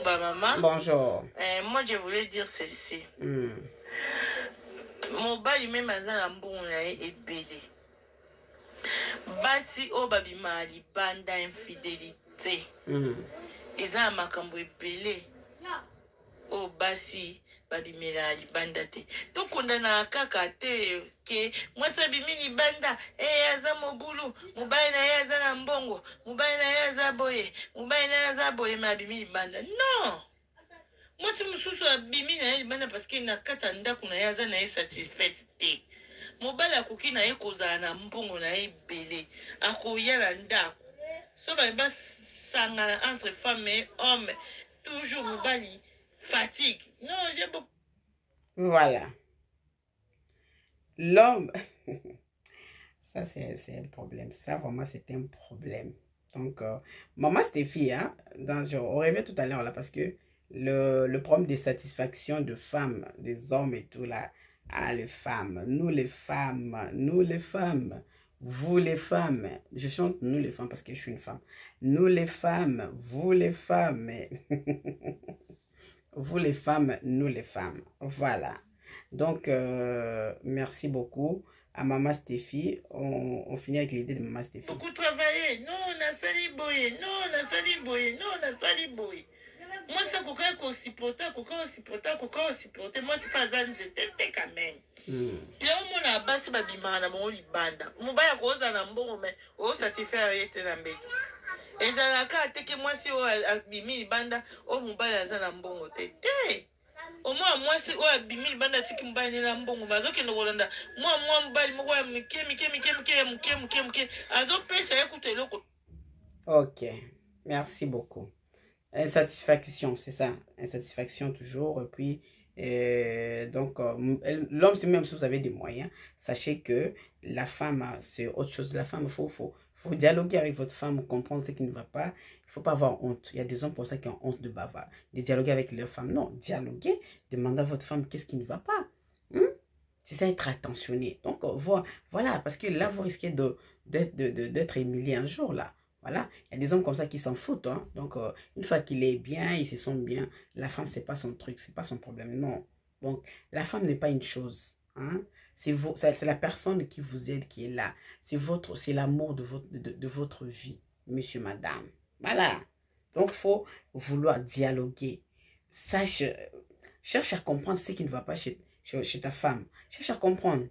ma maman. Bonjour. Moi, je voulais dire ceci. Mon bali même azana mbongo na ebele. Basi o babima libanda infidélité. Eza makambo ebele. O basi babimela libanda te. To kondana kaka te ke mwasa bimi libanda aza mobulu mobali na ye aza na mbongo mobali na ye aza boye ma bimi libanda non mwasi mususu abimi na ye libanda parce que na kata ndako na ye aza na ye satisfait te mobali akoki na ye kozala na mbongo na ye ebele akoya na ndako so basangana entre femme et homme toujours mobali fatigue. Non, j'ai beaucoup. Voilà. L'homme, ça c'est un problème. Ça vraiment c'est un problème. Donc, maman Stéphie, hein, on rêvait tout à l'heure là parce que le problème des satisfactions de femmes, des hommes et tout là, les femmes, nous les femmes, vous les femmes, je chante nous les femmes parce que je suis une femme. Nous les femmes, vous les femmes. Vous les femmes, nous les femmes. Voilà. Donc, merci beaucoup à Maman Stéphie. On finit avec l'idée de Maman Stéphie. Beaucoup travaillé. Non, on a sali boye. Moi, ça, coca supporter. Moi, c'est pas ça, c'était quand même. Là, on a bassé ma bimana, mon libanda. Mon bail à cause d'un bon moment. Oh, ça t'y fait arrêter la bête. Ezalaka ateke mwasi o abimi libanda o mobali aza na mbongo te omwa mwasi o abimi libanda tiki mobali na mbongo bazokende kolanda mwa mobali moko ya mike azopesa ye kuta eloko Ok, merci beaucoup. Insatisfaction, c'est ça. Insatisfaction toujours. Et puis, donc, l'homme, c'est même si vous avez des moyens, sachez que la femme, c'est autre chose. La femme, il faut dialoguer avec votre femme, comprendre ce qui ne va pas. Il ne faut pas avoir honte. Il y a des hommes pour ça qui ont honte de bavard. De dialoguer avec leur femme. Non, dialoguer, demandez à votre femme qu'est-ce qui ne va pas. C'est ça, être attentionné. Donc, voilà, parce que là, vous risquez d'être humilié un jour, là. Voilà, il y a des hommes comme ça qui s'en foutent. Hein. Donc, une fois qu'il est bien, il se sent bien, la femme, c'est pas son truc, c'est pas son problème. Non. Donc, la femme n'est pas une chose. Hein. C'est la personne qui vous aide, qui est là. C'est l'amour de votre vie, monsieur, madame. Voilà. Donc, il faut vouloir dialoguer. Cherche à comprendre ce qui ne va pas chez ta femme. Cherche à comprendre.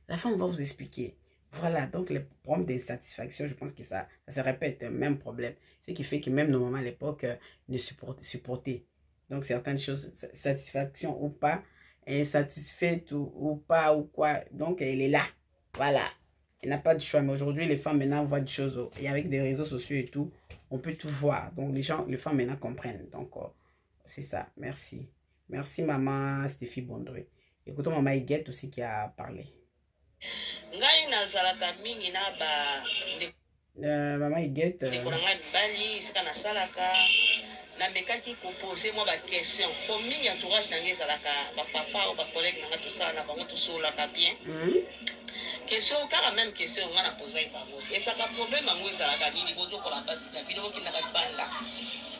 La femme va vous expliquer. Voilà, donc le problème des satisfactions, je pense que ça se répète, le même problème. Ce qui fait que même nos mamans à l'époque ne supportaient. Donc certaines choses, satisfaction ou pas, insatisfaite ou pas ou quoi. Donc elle est là. Voilà. Elle n'a pas de choix. Mais aujourd'hui, les femmes maintenant voient des choses. Et avec des réseaux sociaux et tout, on peut tout voir. Donc les femmes maintenant comprennent. Donc c'est ça. Merci. Merci maman Stéphie Bondoué. Écoutons maman Iguette aussi qui a parlé. Ngai nazalaka mingi na ba maman Iguette ndeko na ngai mibali sika nasalaka namekaki kopose mwa baquestion po mingi entourage na ngai ezalaka bapapa o bacollègue na ngai tosala na bango tosololaka bien question kaka même question ngai napozaki bango esaka problème yango ezalaka nini bozokola basi na bino bokendaka libanda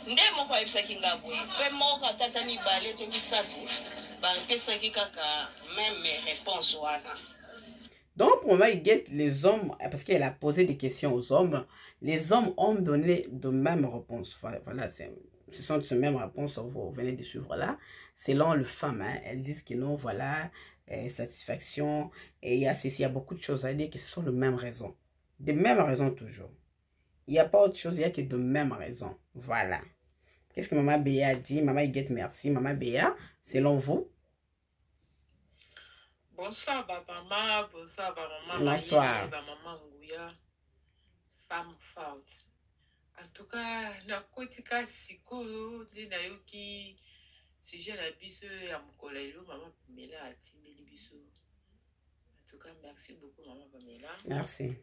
nde moko ayebisaki nga boye mpe moko atata mibale to misato bapesaki kaka même réponse wana. Donc, pour moi, les hommes, parce qu'elle a posé des questions aux hommes, les hommes ont donné de mêmes réponses. Voilà, ce sont ces mêmes réponses que vous venez de suivre là. Selon les femmes, hein, elles disent que non, voilà, satisfaction, et il y a beaucoup de choses à dire que ce sont de mêmes raisons. De mêmes raisons toujours. Il n'y a pas autre chose, il n'y a que de mêmes raisons. Voilà. Qu'est-ce que Maman Béa a dit? Maman Iguette, merci. Maman Béa, selon vous? Bonsoir, maman. Bonsoir, maman. Bonsoir. Maman Ngouya. Femme forte. En tout cas, nakotika sikolo na yoki sujet na biso ya mukolelo maman Pamela atindeli biso. En tout cas, merci beaucoup maman Pamela. Merci.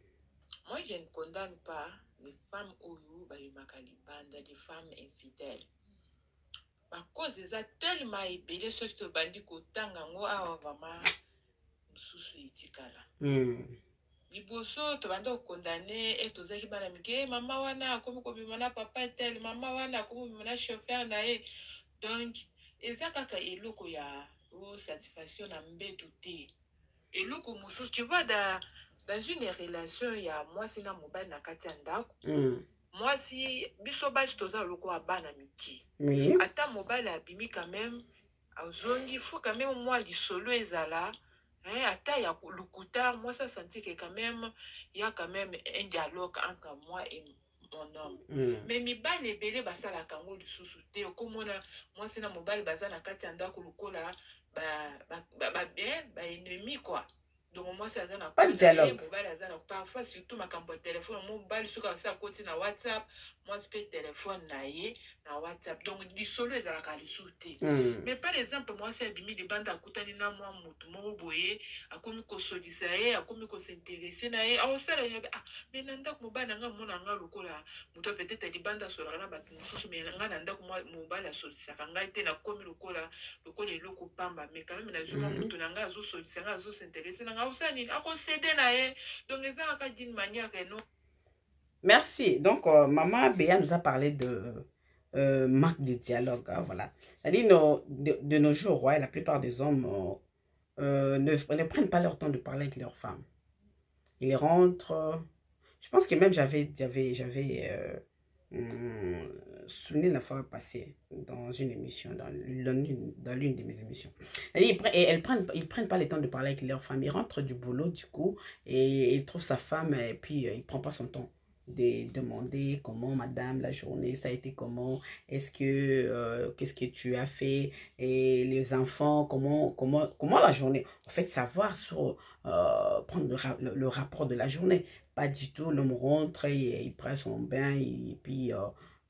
Moi, je ne condamne pas les femmes oyo bayimaka libanda, les femmes infidèles. Par cause eza tellement ebele soki tobandi kotanga ngo awa vraiment susu itikala. Liboso tobanda kokondane et tozaki bana mike mama wana akomi kobima na papa tel mama wana akomi kobima na chauffeur na ye. Donc eza kaka eloko ya satisfaction na mbeto te. Eloko mosusu tu vois dans une relation ya mwasi na mobali na kati ya ndako. Mwasi biso basi toza loko ya bana miki. Oui. Ata mobali abimi quand même azongi faut quand même moi lisolo ezala. Ata ya lukuta, moi ça sentit que quand même il y a quand même un dialogue entre moi et mon homme. Mais mibali ebele basala kango lisusu te okomona moi c'est na mobali bazana kati ya ndako lukola ba ennemi quoi. Donc moi c'est azana pas de dialogue. Mobali azana parfois surtout makambo téléphone mobali suka sa koti na WhatsApp, moi c'est téléphone na ye na WhatsApp. Donc lisolo ezalaka lisusu te. Mais par exemple moi c'est abimi de bande akutani na moi mutu moko boye akomi ko sodisa ye akomi ko s'intéresser na ye awosala ye mais nanda ko mobali nga mona nga lokola mutu peut-être di bande asolaka na batu mususu mais nga nanda ko mobali asodisa kanga te na komi lokola eloko pamba mais quand même na juma mutu nga azo sodisa nga azo s'intéresser na Merci. Donc, Maman Béa nous a parlé de manque de dialogue. Hein, voilà. C'est-à-dire, de nos jours, ouais, la plupart des hommes ne prennent pas leur temps de parler avec leurs femmes. Ils rentrent. Je pense que même j'avais souligné la fois passée dans une émission, dans l'une de mes émissions. Ils prennent pas le temps de parler avec leur femme. Ils rentrent du boulot, du coup, et ils trouvent sa femme, et puis il ne prend pas son temps demander comment, madame, la journée, ça a été comment, est-ce que, qu'est-ce que tu as fait, et les enfants, comment la journée. En fait, savoir sur, prendre le rapport de la journée. Pas du tout, l'homme rentre, il prend son bain, et puis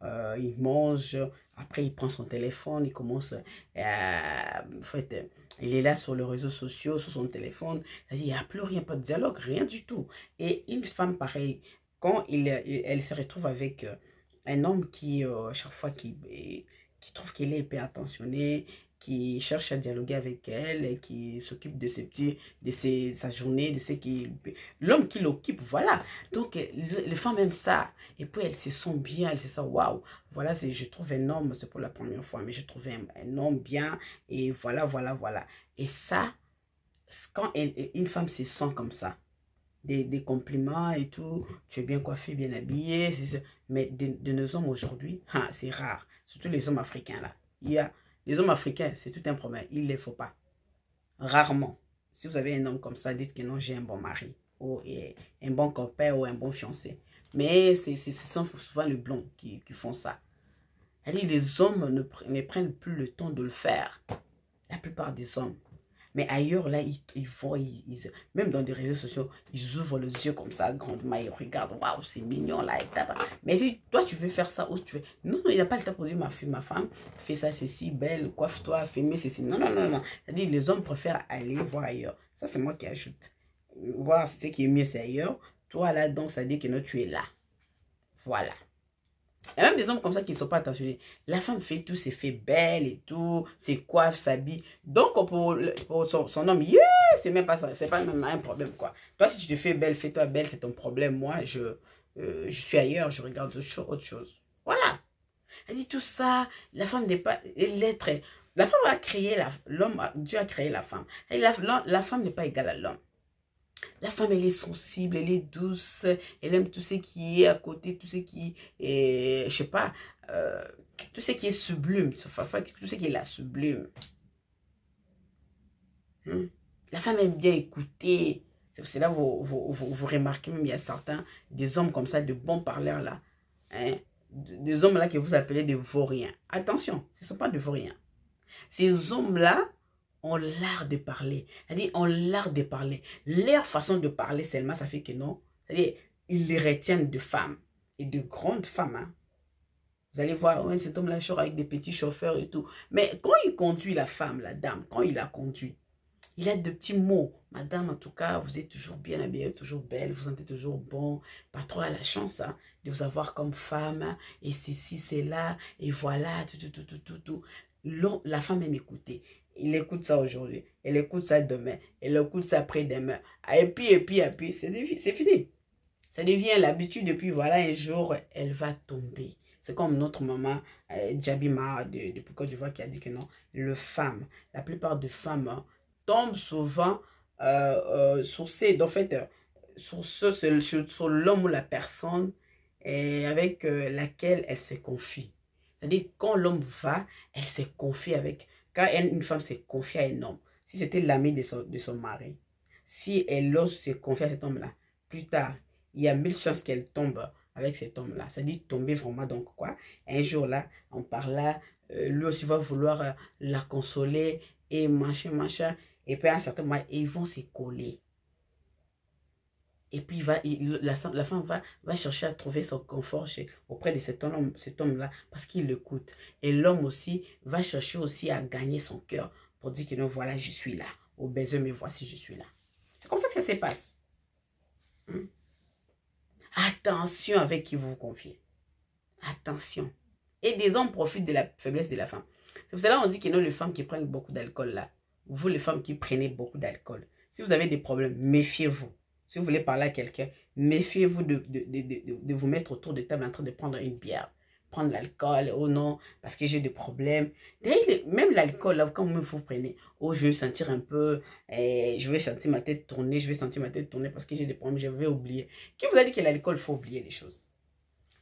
il mange, après il prend son téléphone, il commence, en fait, il est là sur les réseaux sociaux, sur son téléphone, il n'y a plus rien, pas de dialogue, rien du tout. Et une femme pareille, quand elle se retrouve avec un homme qui, chaque fois, qui trouve qu'il est hyper attentionné, qui cherche à dialoguer avec elle, et qui s'occupe de ses petits, sa journée, de ce qui, l'homme qui l'occupe, voilà. Donc, les femmes aiment ça. Et puis, elles se sentent bien, elles se sentent, waouh, voilà, je trouve un homme, c'est pour la première fois, mais je trouve un homme bien, et voilà, voilà, voilà. Et ça, quand une femme se sent comme ça, des compliments et tout, tu es bien coiffé, bien habillé, mais de nos hommes aujourd'hui, c'est rare, surtout les hommes africains là. Il y a les hommes africains, c'est tout un problème, il ne les faut pas. Rarement. Si vous avez un homme comme ça, dites que non, j'ai un bon mari, ou un bon copain, ou un bon fiancé. Mais ce sont souvent les blonds qui font ça. Les hommes ne prennent plus le temps de le faire. La plupart des hommes. Mais ailleurs, là, ils voient, même dans des réseaux sociaux, ils ouvrent les yeux comme ça, grandement, ils regardent, waouh, c'est mignon, là, et mais si toi, tu veux faire ça, ou tu veux... Non, il n'a pas le temps pour dire, ma femme, fais ça, c'est si belle, coiffe-toi, fais-moi ceci. Non, non, non, non. C'est-à-dire, les hommes préfèrent aller voir ailleurs. Ça, c'est moi qui ajoute. Voir ce qui est mieux, c'est ailleurs. Toi, là, donc, ça dit que non, tu es là. Voilà. Et même des hommes comme ça qui ne sont pas attentionnés. La femme fait tout, c'est fait belle et tout, c'est coiffe, s'habille. Donc pour son homme, yeah, c'est même pas ça, c'est pas même un problème quoi. Toi si tu te fais belle, fais-toi belle, c'est ton problème. Moi je suis ailleurs, je regarde autre chose. Voilà. Elle dit tout ça, la femme n'est pas l'être. La femme a créé l'homme, Dieu a créé la femme. Et la femme n'est pas égale à l'homme. La femme, elle est sensible, elle est douce, elle aime tout ce qui est à côté, tout ce qui est, je sais pas, tout ce qui est sublime, tout ce qui est la sublime. La femme aime bien écouter. C'est là vous remarquez même, il y a certains, des hommes comme ça, de bons parleurs là, hein, des hommes là que vous appelez des vauriens. Attention, ce ne sont pas des vauriens. Ces hommes-là, on l'art de parler. C'est-à-dire, on l'art de parler. Leur façon de parler seulement, ça fait que non. C'est-à-dire, ils les retiennent de femmes. Et de grandes femmes. Hein. Vous allez voir, ouais, cet homme-là sort avec des petits chauffeurs et tout. Mais quand il conduit la femme, la dame, quand il la conduit, il a de petits mots. Madame, en tout cas, vous êtes toujours bien habillée, toujours belle, vous sentez toujours bon. Pas trop à la chance hein, de vous avoir comme femme. Hein, et ceci, c'est là. Et voilà, tout. La femme aime écouter. Il écoute ça aujourd'hui, elle écoute ça demain, elle écoute ça après-demain. Et puis, c'est fini. Ça devient l'habitude et puis voilà, un jour, elle va tomber. C'est comme notre maman, Djabima, depuis Côte d'Ivoire, qui a dit que non, la plupart des femmes hein, tombent souvent sur l'homme ou la personne avec laquelle elle se confie. C'est-à-dire, quand l'homme va, elle se confie avec... Quand une femme se confie à un homme, si c'était l'ami de son mari, si elle ose se confier à cet homme-là, plus tard, il y a 1000 chances qu'elle tombe avec cet homme-là. C'est-à-dire tomber vraiment, donc quoi. Un jour là, on parle là, lui aussi va vouloir la consoler et machin. Et puis à un certain moment, ils vont se coller. Et puis la femme va chercher à trouver son confort auprès de cet homme-là parce qu'il l'écoute. Et l'homme aussi va chercher aussi à gagner son cœur pour dire que non, voilà, je suis là. Au besoin, mais voici, je suis là. C'est comme ça que ça se passe. Attention avec qui vous vous confiez. Attention. Et des hommes profitent de la faiblesse de la femme. C'est pour cela qu'on dit que non, les femmes qui prennent beaucoup d'alcool là, vous les femmes qui prenez beaucoup d'alcool, si vous avez des problèmes, méfiez-vous. Si vous voulez parler à quelqu'un, méfiez-vous de vous mettre autour de table en train de prendre une bière. Prendre l'alcool, oh non, parce que j'ai des problèmes. Même l'alcool, quand vous prenez, oh je vais me sentir un peu, je vais sentir ma tête tourner, parce que j'ai des problèmes, je vais oublier. Qui vous a dit que l'alcool, il faut oublier les choses?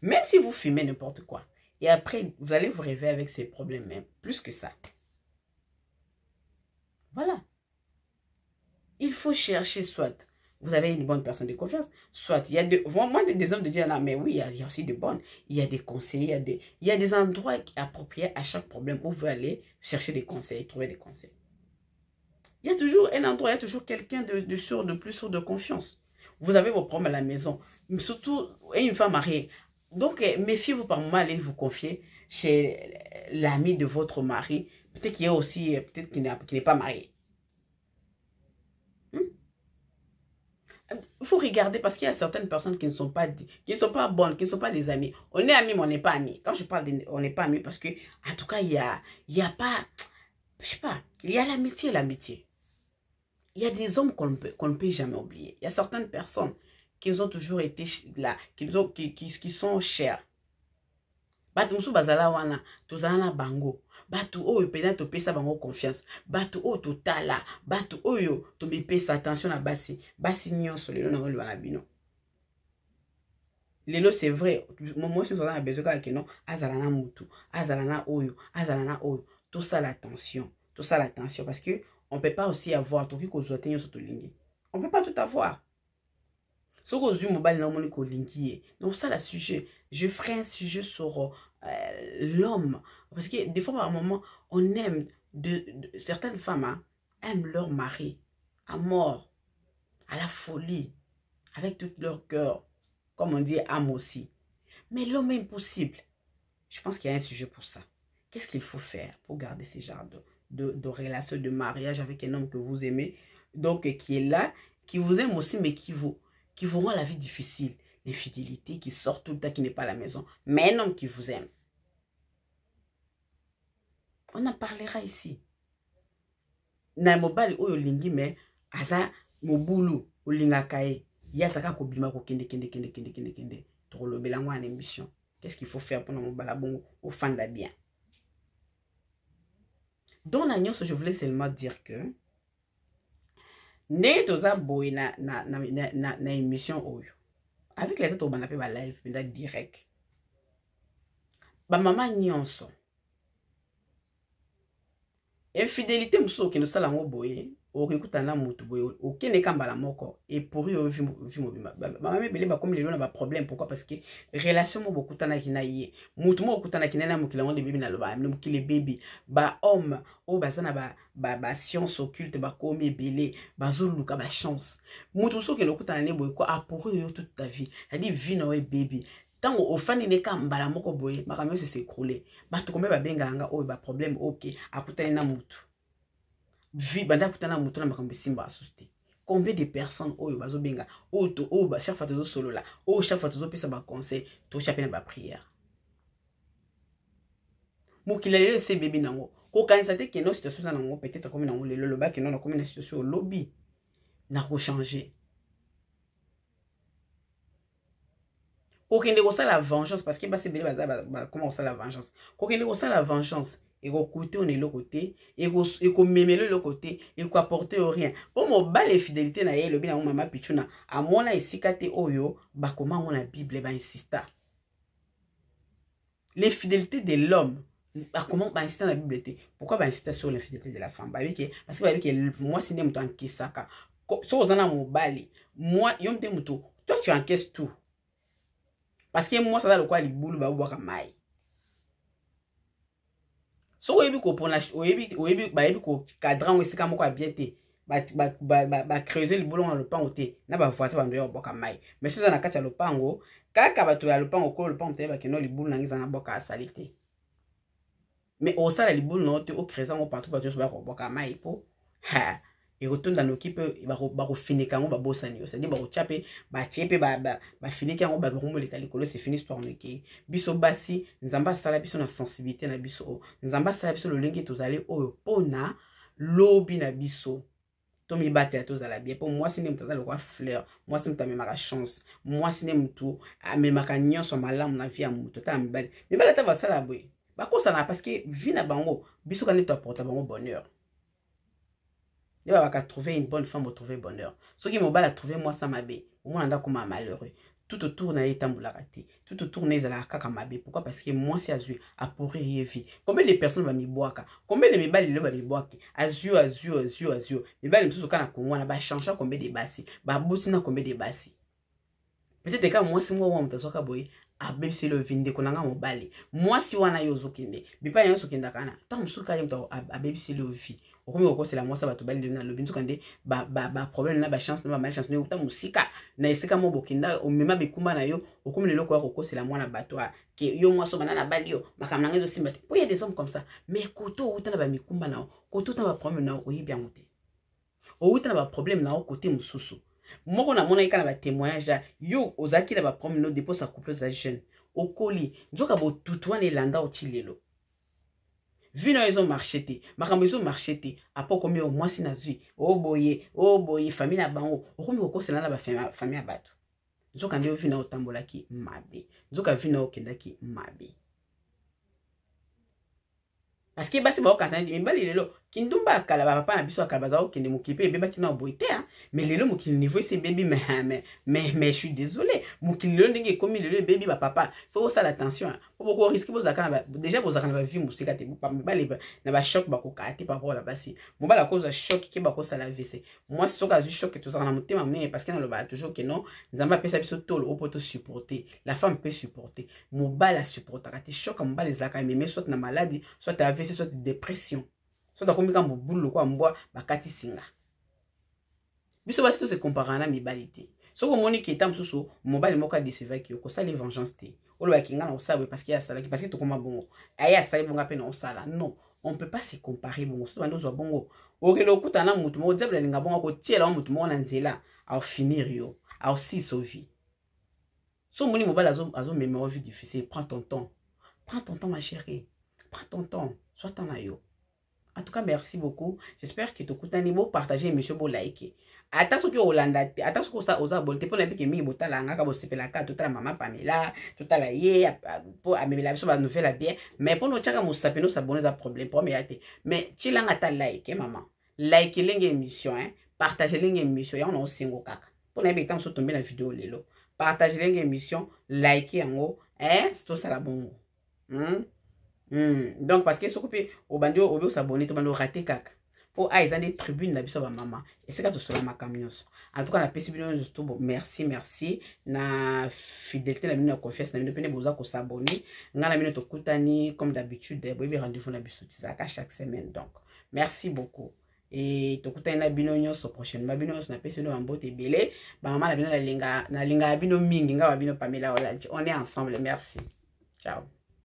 Même si vous fumez n'importe quoi, et après, vous allez vous réveiller avec ces problèmes même, plus que ça. Voilà. Il faut chercher soit vous avez une bonne personne de confiance. Soit, il y a vraiment des hommes de Dieu, mais oui, il y a aussi de bonnes. Il y a des conseils, il y a des endroits appropriés à chaque problème où vous allez chercher des conseils, trouver des conseils. Il y a toujours un endroit, il y a toujours quelqu'un de plus sûr de confiance. Vous avez vos problèmes à la maison, surtout une femme mariée. Donc, méfiez-vous par moment, allez vous confier chez l'ami de votre mari. Peut-être qu'il y a aussi, peut-être qu'il n'est pas marié. Il faut regarder parce qu'il y a certaines personnes qui ne sont pas bonnes, qui ne sont pas des amis. On est amis, mais on n'est pas amis. Quand je parle on n'est pas amis parce que, en tout cas, il y a pas, je sais pas, il y a l'amitié et l'amitié. Il y a des hommes qu'on ne peut jamais oublier. Il y a certaines personnes qui nous ont toujours été là, qui sont chères. Batu musu bazala wana, tozana bango. Batu oyo pena to pesa bango confiance. Batu oyo to tala, batu oyo to me pesa attention na basi. Basi nyonso lelo na ngolo na bino. Lelo c'est vrai, moi si on a besoin que non, azala na mutu, azala na oyo, azala na oyo. Tout ça l'attention, parce que on peut pas aussi avoir tout qui ko zotenyo soto lingi. On peut pas tout avoir. Ce que vous mobile non moni ko lingi. Donc ça le sujet, je ferai un sujet sur l'homme parce que des fois par un moment on aime certaines femmes hein, aiment leur mari à mort, à la folie, avec tout leur cœur, comme on dit âme aussi. Mais l'homme est impossible. Je pense qu'il y a un sujet pour ça. Qu'est-ce qu'il faut faire pour garder ce genre de relation de mariage avec un homme que vous aimez, donc qui est là, qui vous aime aussi, mais qui vous rend la vie difficile, l'infidélité, qui sort tout le temps, qui n'est pas à la maison, mais un homme qui vous aime. On en parlera ici. Na mobile oyo lingi mais aza mobulu olinga kae ya saka ko bima ko kende to lo belango en émission. Qu'est-ce qu'il faut faire pour na mobile bongo au fan da bien. Dans la nyonso, je voulais seulement dire que ne toza boy na émission oyo. Avec les têtes au banapé ba live penda direct. Ba maman nyonso. Infidélité muso ki no sala ngo boye, o kikuta na mutu boye, o kene kambala moko et pour yo vi mobima. Ba meme bele ba comme lelo na ba problème pourquoi parce que relation mo bokuta na kina yé. Mutu mo bokuta na kina na mukila ngo de bibi na loba, na mukile baby, ba homme o bazana ba science occulte ba komi belé, ba zuluka ba chance. Mutu so ke lokuta na ne boye ko a pour yo toute ta vie. C'est-à-dire vie na we baby. Tant au fan ne ka mbala moko boye makamyo se s'écrouler bato kombe ba benga nga o ba problème OK akutana na mutu vi banda kutana mutu na makambo simba asuste combien de personnes oyo bazo benga o ba chaque fois to solo la o chaque fois to pesa ba conseil to chaque na ba prière mukila lele se bébé nango ko kanisa te ke no situation nango peut-être comme nango lelo ba ke non na comme une situation lobby na ko changer. Kokende ko ça la vengeance parce que ba se bele baza comment ça la vengeance. Kokende ko ça la vengeance et ko côté on est le côté et ko memelo le côté et ko apporter rien. Pour mo ba les fidélité na ye le bien na mama pichuna a mona isikate oyo ba comment on la Bible ba insista. Les fidélités de l'homme ba comment ba insista na Bible té. Pourquoi ba insista sur l'infidélité de la femme? Ba parce que ba que moi c'est muto enkesaka. So ozana mo bali. Moi yom te muto. Toi tu encaisses tout. Parce que moi, ça va le quoi, les boules, bah, ou mai. So, oyebi ko pona, oyebi, bah, ko cadran, ou c'est comme quoi, bien té, bah, creuser le boulot dans le pan, ou té, n'a pas voici, bah, on boka mai. Mais si on a kacha le pango, kaka, bah, tu as le pan, au col, le pan, bah, que non, les boules, n'ang, ils en a boka à salité. Mais au ça, les boules, non, au creuser, au partout, bah, tu vas boka mai, pour, ha. Et retourne dans l'équipe il va finir quand on va bosser c'est-à-dire va chaper va cheper va finir quand on va rumbo les calicolo c'est fini histoire on qui biso basi nzamba sala biso na sensibilité na biso nzamba sala biso le lingi tozali oyo pona lobby na biso to mi battre tozala bien pour moi c'est ne mtazala quoi fleur moi c'est mtamema la chance moi c'est ne mtu amemaka nyonso malamu na vie ya mutu ta mibali mibali ta va sala boy ba ko ça na parce que vie na bango biso quand tu apporter bango bonheur. Il va trouver une bonne femme pour trouver bonheur. Ceux qui m'ont trouvé moi ça m'a bé. Au moins on a comme malheureux. Tout autour na état moula raté. tout autour de la kaka mabe. Pourquoi? Parce que moi c'est azu a pour rien vie. Combien de personnes va mi boaka? Combien de mes balles va mi boaka? Azu. Les balles tout kana Congo na ba changer combien de bassi. Ba bossina combien de bassi. Peut-être que moi c'est moi on te soka boy. A baby c'est le vinde konanga mo balé. Moi si wana yozo kinde. Bipa yozo kinda kana. Ta musuka yemto a baby c'est le vie. Au c'est la moi ça va te balayer dans le bin kande ba problème na ba chance na ba malchance na uta musika na esika mo bokinda o mema bekumba na yo okomi le loko ko c'est la moi na bato que yo moi so banana balio makamna ngezo simba te. Il y a des hommes comme ça mais koto uta na ba mikumba na koto ta ba problème na o yebia ngote o uta na ba problème na o côté mususu moko na mona ikana ba témoignage yo ozaki na ba problème no dépose sa couple za jeune okoli nzoka bo tutwana elanda o chilelo. Vino ils ont marché te, makambo ils ont marché te, après combien au moins si nazui, oh boye, famille na bango, au combien au c'est là na ba famille abatu. Nzoka ndio vina otambola ki mabe, nzoka vina okenda ki mabe. Parce que basi ba okasa ndi mbali lelo, kindumba kala ba papa na biso akala za okende mukipe beba kina oboite hein, mais lelo mukili niveau c'est baby mais je suis désolé, mukili lelo ndenge komi lelo baby ba papa, faut ça l'attention. Pourquoi risquer vos akana déjà vos akana vie musika te ba na ba choc ba ko kati par rapport la basi. Bon ba la cause de choc qui ba ko ça la VC. Moi c'est ça que choc tout ça na motema mais parce que na le ba toujours que non, nzamba pesa biso tolo o poto supporter. La femme peut supporter. Mo ba la supporter. Ati choc mo ba les akana mais soit na maladie, soit AVC, soit dépression. Soit da komika mo boulot ko mboa ba kati singa. Biso ba tout se comparer na mi balité. So ko moni ki tam susu mobile moka décevant ki ko ça les vengeance te. Olo ba kinga na osabe parce qu'il y a ça parce que to koma bongo. Aya ça bonga pe na osala. Non, on peut pas se comparer bongo. So bando zo bongo. Okelo kuta na mutu mo diable linga bonga ko tiela mutu mo na nzela a finir yo. A aussi sauver. So moni mobile azo mémoire vie difficile, prends ton temps. Prends ton temps ma chérie. Prends ton temps. Sois ton ayo. En tout cas, merci beaucoup. J'espère que tu as beau partager, monsieur, beau like. Attention que Hollanda, attention que ça, aux abonnés, pour n'importe qui mi bota la nga, comme c'est la carte, toute la maman Pamela, toute la yé, pour amener la chose, va nous faire la bien. Mais pour nous, tchaka nous saper nous s'abonner à problème, pour m'aider. Mais tu l'as ta like, maman. Like l'émission, hein. Partagez l'émission, y a on aussi un kaka. Pour n'importe temps sur tomber la vidéo lelo. Partagez l'émission, likez en haut, hein. C'est tout ça la bon. Donc parce que ce que au bandio au s'abonner tout bando raté kaka pour ils ont des tribunes na biso ba maman et c'est quand tout cela ma camions en tout cas la possibilité juste merci na fidélité na mine confiance na mine pene boza ko s'abonner ngana mine to kutani comme d'habitude boyebi rendez-vous na biso tizaka chaque semaine donc merci beaucoup et to kutani na bino nyonso prochainement bino na pesi no mbote belé ba maman na bino na linga bino mingi nga ba bino Pamela Oladji on est ensemble merci ciao.